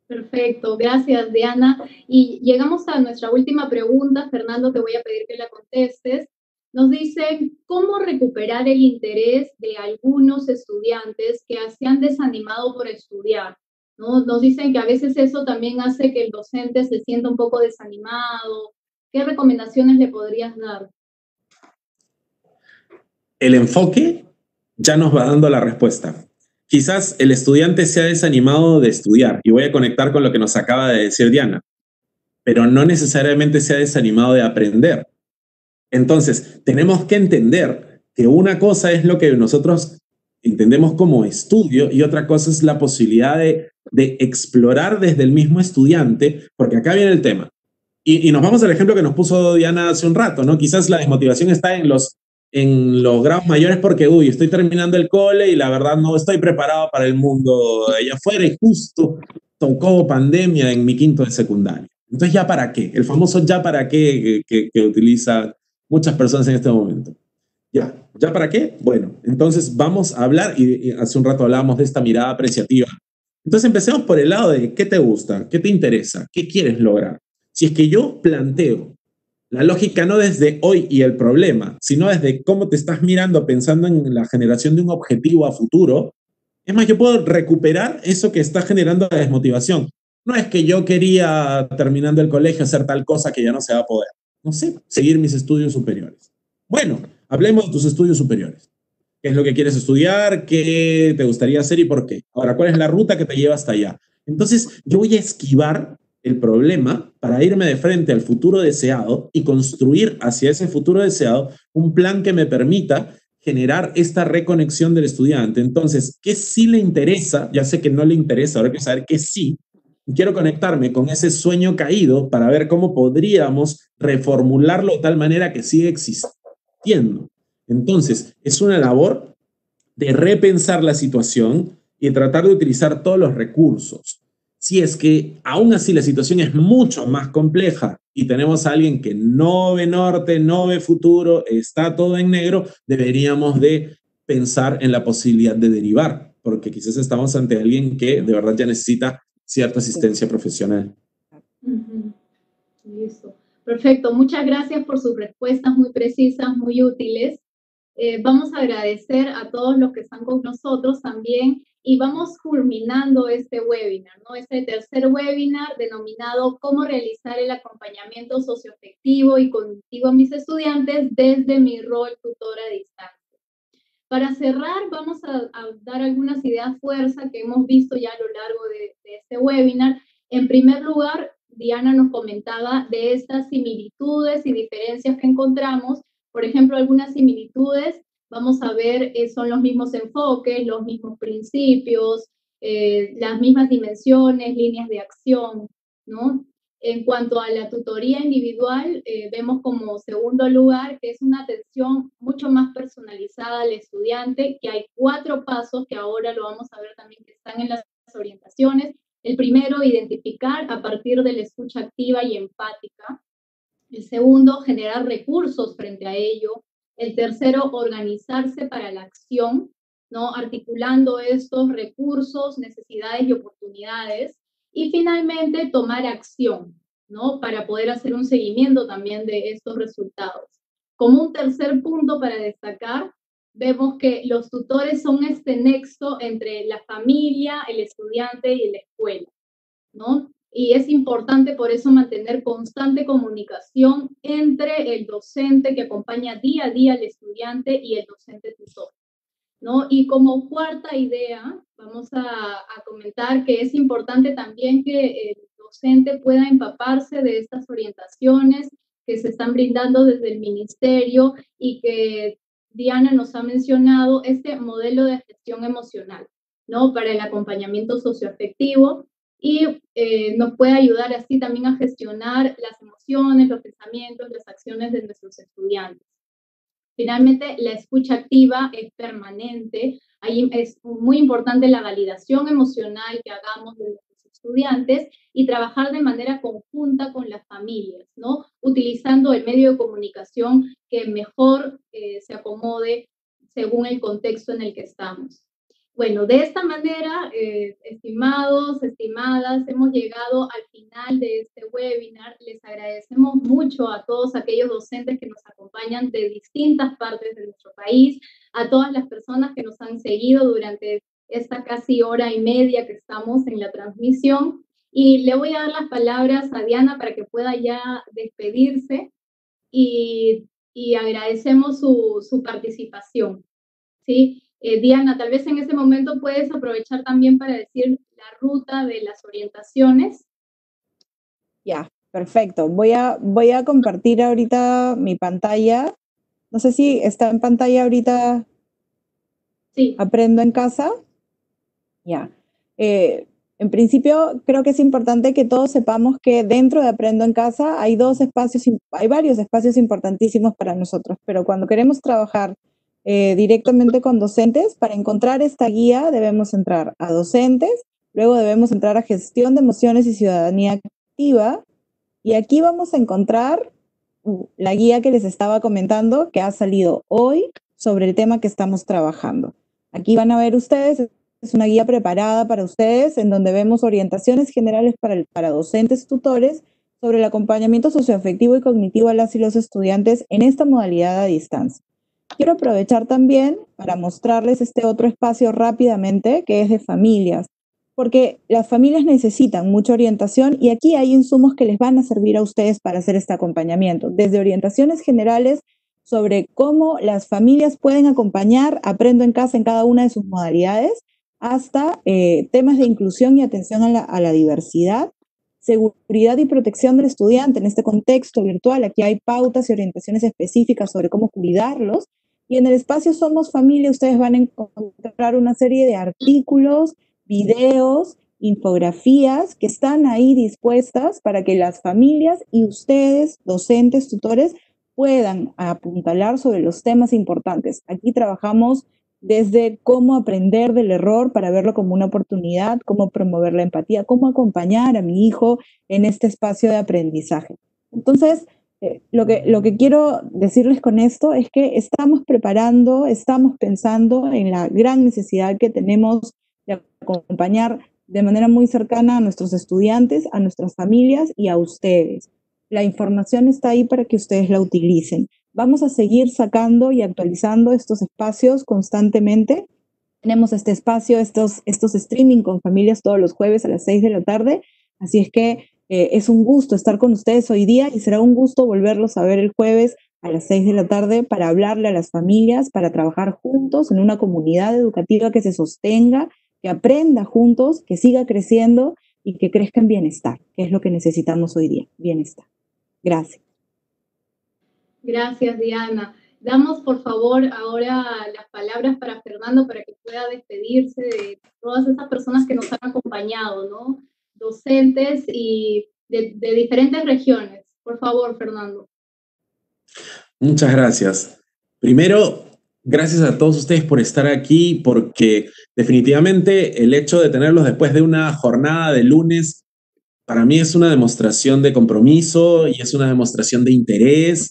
Perfecto, gracias, Diana. Y llegamos a nuestra última pregunta. Fernando, te voy a pedir que la contestes. Nos dicen, ¿cómo recuperar el interés de algunos estudiantes que se han desanimado por estudiar? ¿No? Nos dicen que a veces eso también hace que el docente se sienta un poco desanimado. ¿Qué recomendaciones le podrías dar? El enfoque ya nos va dando la respuesta. Quizás el estudiante se ha desanimado de estudiar, y voy a conectar con lo que nos acaba de decir Diana, pero no necesariamente se ha desanimado de aprender. Entonces, tenemos que entender que una cosa es lo que nosotros entendemos como estudio y otra cosa es la posibilidad de explorar desde el mismo estudiante, porque acá viene el tema. Y nos vamos al ejemplo que nos puso Diana hace un rato, ¿no? Quizás la desmotivación está en los grados mayores porque, estoy terminando el cole y la verdad no estoy preparado para el mundo allá afuera y justo tocó pandemia en mi quinto de secundaria. Entonces, ¿ya para qué? El famoso ya para qué que utilizan muchas personas en este momento. ¿Ya para qué? Bueno, entonces vamos a hablar, y hace un rato hablábamos de esta mirada apreciativa. Entonces empecemos por el lado de qué te gusta, qué te interesa, qué quieres lograr. Si es que yo planteo la lógica no desde hoy y el problema, sino desde cómo te estás mirando pensando en la generación de un objetivo a futuro, es más, yo puedo recuperar eso que está generando la desmotivación. No es que yo quería, terminando el colegio, hacer tal cosa que ya no se va a poder. No sé, seguir mis estudios superiores. Bueno, hablemos de tus estudios superiores. ¿Qué es lo que quieres estudiar? ¿Qué te gustaría hacer y por qué? Ahora, ¿cuál es la ruta que te lleva hasta allá? Entonces, yo voy a esquivar el problema para irme de frente al futuro deseado y construir hacia ese futuro deseado un plan que me permita generar esta reconexión del estudiante. Entonces, ¿qué sí le interesa? Ya sé que no le interesa, ahora quiero saber qué sí. Quiero conectarme con ese sueño caído para ver cómo podríamos reformularlo de tal manera que siga existiendo. Entonces, es una labor de repensar la situación y de tratar de utilizar todos los recursos. Si es que aún así la situación es mucho más compleja y tenemos a alguien que no ve norte, no ve futuro, está todo en negro, deberíamos de pensar en la posibilidad de derivar, porque quizás estamos ante alguien que de verdad ya necesita cierta asistencia profesional. Listo. Perfecto. Muchas gracias por sus respuestas muy precisas, muy útiles. Vamos a agradecer a todos los que están con nosotros también y vamos culminando este webinar, ¿no? Este tercer webinar denominado ¿Cómo realizar el acompañamiento socioafectivo y cognitivo a mis estudiantes desde mi rol tutora a distancia? Para cerrar, vamos a dar algunas ideas fuerza que hemos visto ya a lo largo de este webinar. En primer lugar, Diana nos comentaba de estas similitudes y diferencias que encontramos. Por ejemplo, algunas similitudes, vamos a ver, son los mismos enfoques, los mismos principios, las mismas dimensiones, líneas de acción, ¿no? En cuanto a la tutoría individual, vemos como segundo lugar que es una atención mucho más personalizada al estudiante, que hay 4 pasos que ahora lo vamos a ver también que están en las orientaciones. El primero, identificar a partir de la escucha activa y empática. El segundo, generar recursos frente a ello. El tercero, organizarse para la acción, ¿no? Articulando estos recursos, necesidades y oportunidades. Y finalmente, tomar acción, ¿no? Para poder hacer un seguimiento también de estos resultados. Como un tercer punto para destacar, vemos que los tutores son este nexo entre la familia, el estudiante y la escuela, ¿no? Y es importante por eso mantener constante comunicación entre el docente que acompaña día a día al estudiante y el docente tutor, ¿no? Y como cuarta idea, vamos a comentar que es importante también que el docente pueda empaparse de estas orientaciones que se están brindando desde el ministerio y que Diana nos ha mencionado, este modelo de gestión emocional, ¿no? Para el acompañamiento socioafectivo y nos puede ayudar así también a gestionar las emociones, los pensamientos, las acciones de nuestros estudiantes. Finalmente, la escucha activa es permanente. Ahí es muy importante la validación emocional que hagamos de nuestros estudiantes y trabajar de manera conjunta con las familias, ¿no? Utilizando el medio de comunicación que mejor se acomode según el contexto en el que estamos. Bueno, de esta manera, estimados, estimadas, hemos llegado al final de este webinar. Les agradecemos mucho a todos aquellos docentes que nos acompañan de distintas partes de nuestro país, a todas las personas que nos han seguido durante esta casi hora y media que estamos en la transmisión. Y le voy a dar las palabras a Diana para que pueda ya despedirse y agradecemos su participación, ¿sí? Diana, tal vez en ese momento puedes aprovechar también para decir la ruta de las orientaciones. Ya, perfecto. Voy a compartir ahorita mi pantalla. No sé si está en pantalla ahorita. Sí. Aprendo en casa. Ya. En principio, creo que es importante que todos sepamos que dentro de Aprendo en Casa hay varios espacios importantísimos para nosotros, pero cuando queremos trabajar directamente con docentes, para encontrar esta guía debemos entrar a docentes, luego debemos entrar a gestión de emociones y ciudadanía activa, y aquí vamos a encontrar la guía que les estaba comentando, que ha salido hoy sobre el tema que estamos trabajando. Aquí van a ver ustedes, es una guía preparada para ustedes en donde vemos orientaciones generales para docentes, tutores, sobre el acompañamiento socioafectivo y cognitivo a las y los estudiantes en esta modalidad a distancia. Quiero aprovechar también para mostrarles este otro espacio rápidamente, que es de familias, porque las familias necesitan mucha orientación y aquí hay insumos que les van a servir a ustedes para hacer este acompañamiento, desde orientaciones generales sobre cómo las familias pueden acompañar Aprendo en Casa en cada una de sus modalidades, hasta temas de inclusión y atención a la diversidad, seguridad y protección del estudiante en este contexto virtual. Aquí hay pautas y orientaciones específicas sobre cómo cuidarlos. Y en el espacio Somos Familia ustedes van a encontrar una serie de artículos, videos, infografías que están ahí dispuestas para que las familias y ustedes, docentes, tutores, puedan apuntalar sobre los temas importantes. Aquí trabajamos desde cómo aprender del error para verlo como una oportunidad, cómo promover la empatía, cómo acompañar a mi hijo en este espacio de aprendizaje. Entonces, lo que quiero decirles con esto es que estamos preparando, estamos pensando en la gran necesidad que tenemos de acompañar de manera muy cercana a nuestros estudiantes, a nuestras familias y a ustedes. La información está ahí para que ustedes la utilicen. Vamos a seguir sacando y actualizando estos espacios constantemente. Tenemos este espacio, estos streaming con familias todos los jueves a las 6 de la tarde. Así es que es un gusto estar con ustedes hoy día y será un gusto volverlos a ver el jueves a las 6 de la tarde para hablarle a las familias, para trabajar juntos en una comunidad educativa que se sostenga, que aprenda juntos, que siga creciendo y que crezca en bienestar, que es lo que necesitamos hoy día, bienestar. Gracias. Gracias, Diana. Damos, por favor, ahora las palabras para Fernando para que pueda despedirse de todas esas personas que nos han acompañado, ¿no? Docentes y de diferentes regiones. Por favor, Fernando. Muchas gracias. Primero, gracias a todos ustedes por estar aquí, porque definitivamente el hecho de tenerlos después de una jornada de lunes, para mí es una demostración de compromiso y es una demostración de interés,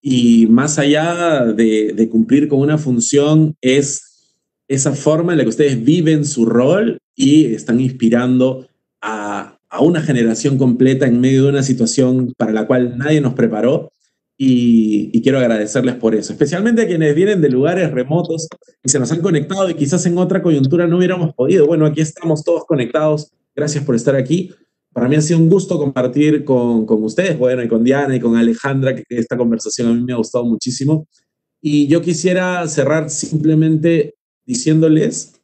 y más allá de cumplir con una función, es esa forma en la que ustedes viven su rol y están inspirando a una generación completa en medio de una situación para la cual nadie nos preparó. Y quiero agradecerles por eso, especialmente a quienes vienen de lugares remotos y se nos han conectado y quizás en otra coyuntura no hubiéramos podido. Bueno, aquí estamos todos conectados. Gracias por estar aquí. Para mí ha sido un gusto compartir con ustedes, bueno, y con Diana y con Alejandra, que esta conversación a mí me ha gustado muchísimo. Y yo quisiera cerrar simplemente diciéndoles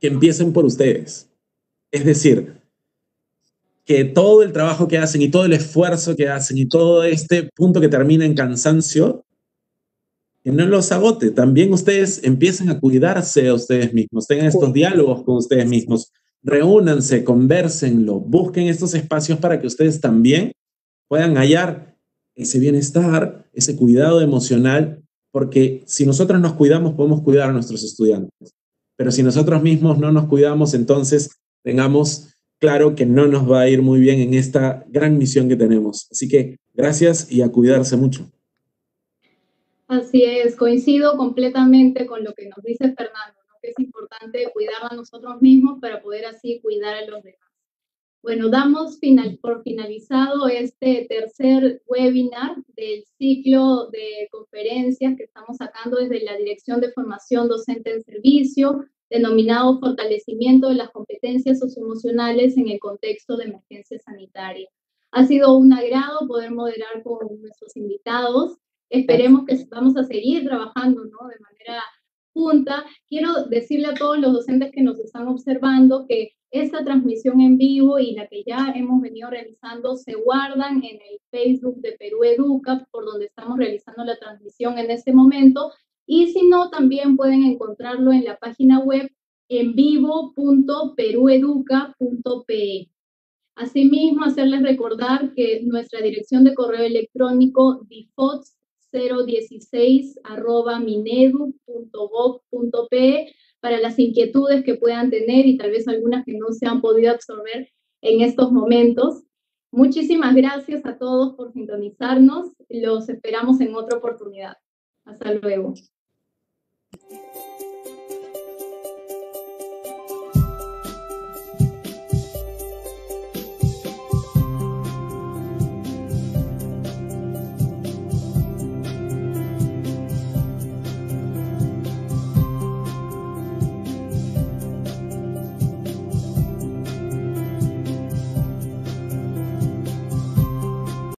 que empiecen por ustedes. Es decir, que todo el trabajo que hacen y todo el esfuerzo que hacen y todo este punto que termina en cansancio, que no los agote. También ustedes empiecen a cuidarse a ustedes mismos, tengan estos diálogos con ustedes mismos, reúnanse, convérsenlo, busquen estos espacios para que ustedes también puedan hallar ese bienestar, ese cuidado emocional, porque si nosotros nos cuidamos, podemos cuidar a nuestros estudiantes. Pero si nosotros mismos no nos cuidamos, entonces tengamos claro que no nos va a ir muy bien en esta gran misión que tenemos. Así que gracias y a cuidarse mucho. Así es, coincido completamente con lo que nos dice Fernando, ¿no? Que es importante cuidar a nosotros mismos para poder así cuidar a los demás. Bueno, damos por finalizado este tercer webinar del ciclo de conferencias que estamos sacando desde la Dirección de Formación Docente en Servicio, denominado Fortalecimiento de las Competencias Socioemocionales en el Contexto de Emergencia Sanitaria. Ha sido un agrado poder moderar con nuestros invitados. Esperemos que vamos a seguir trabajando, ¿no? De manera junta. Quiero decirle a todos los docentes que nos están observando que esta transmisión en vivo y la que ya hemos venido realizando se guardan en el Facebook de Perú Educa, por donde estamos realizando la transmisión en este momento, y si no, también pueden encontrarlo en la página web envivo.perueduca.pe. Asimismo, hacerles recordar que nuestra dirección de correo electrónico difots016@minedu.gov.pe para las inquietudes que puedan tener y tal vez algunas que no se han podido absorber en estos momentos. Muchísimas gracias a todos por sintonizarnos. Los esperamos en otra oportunidad. Hasta luego.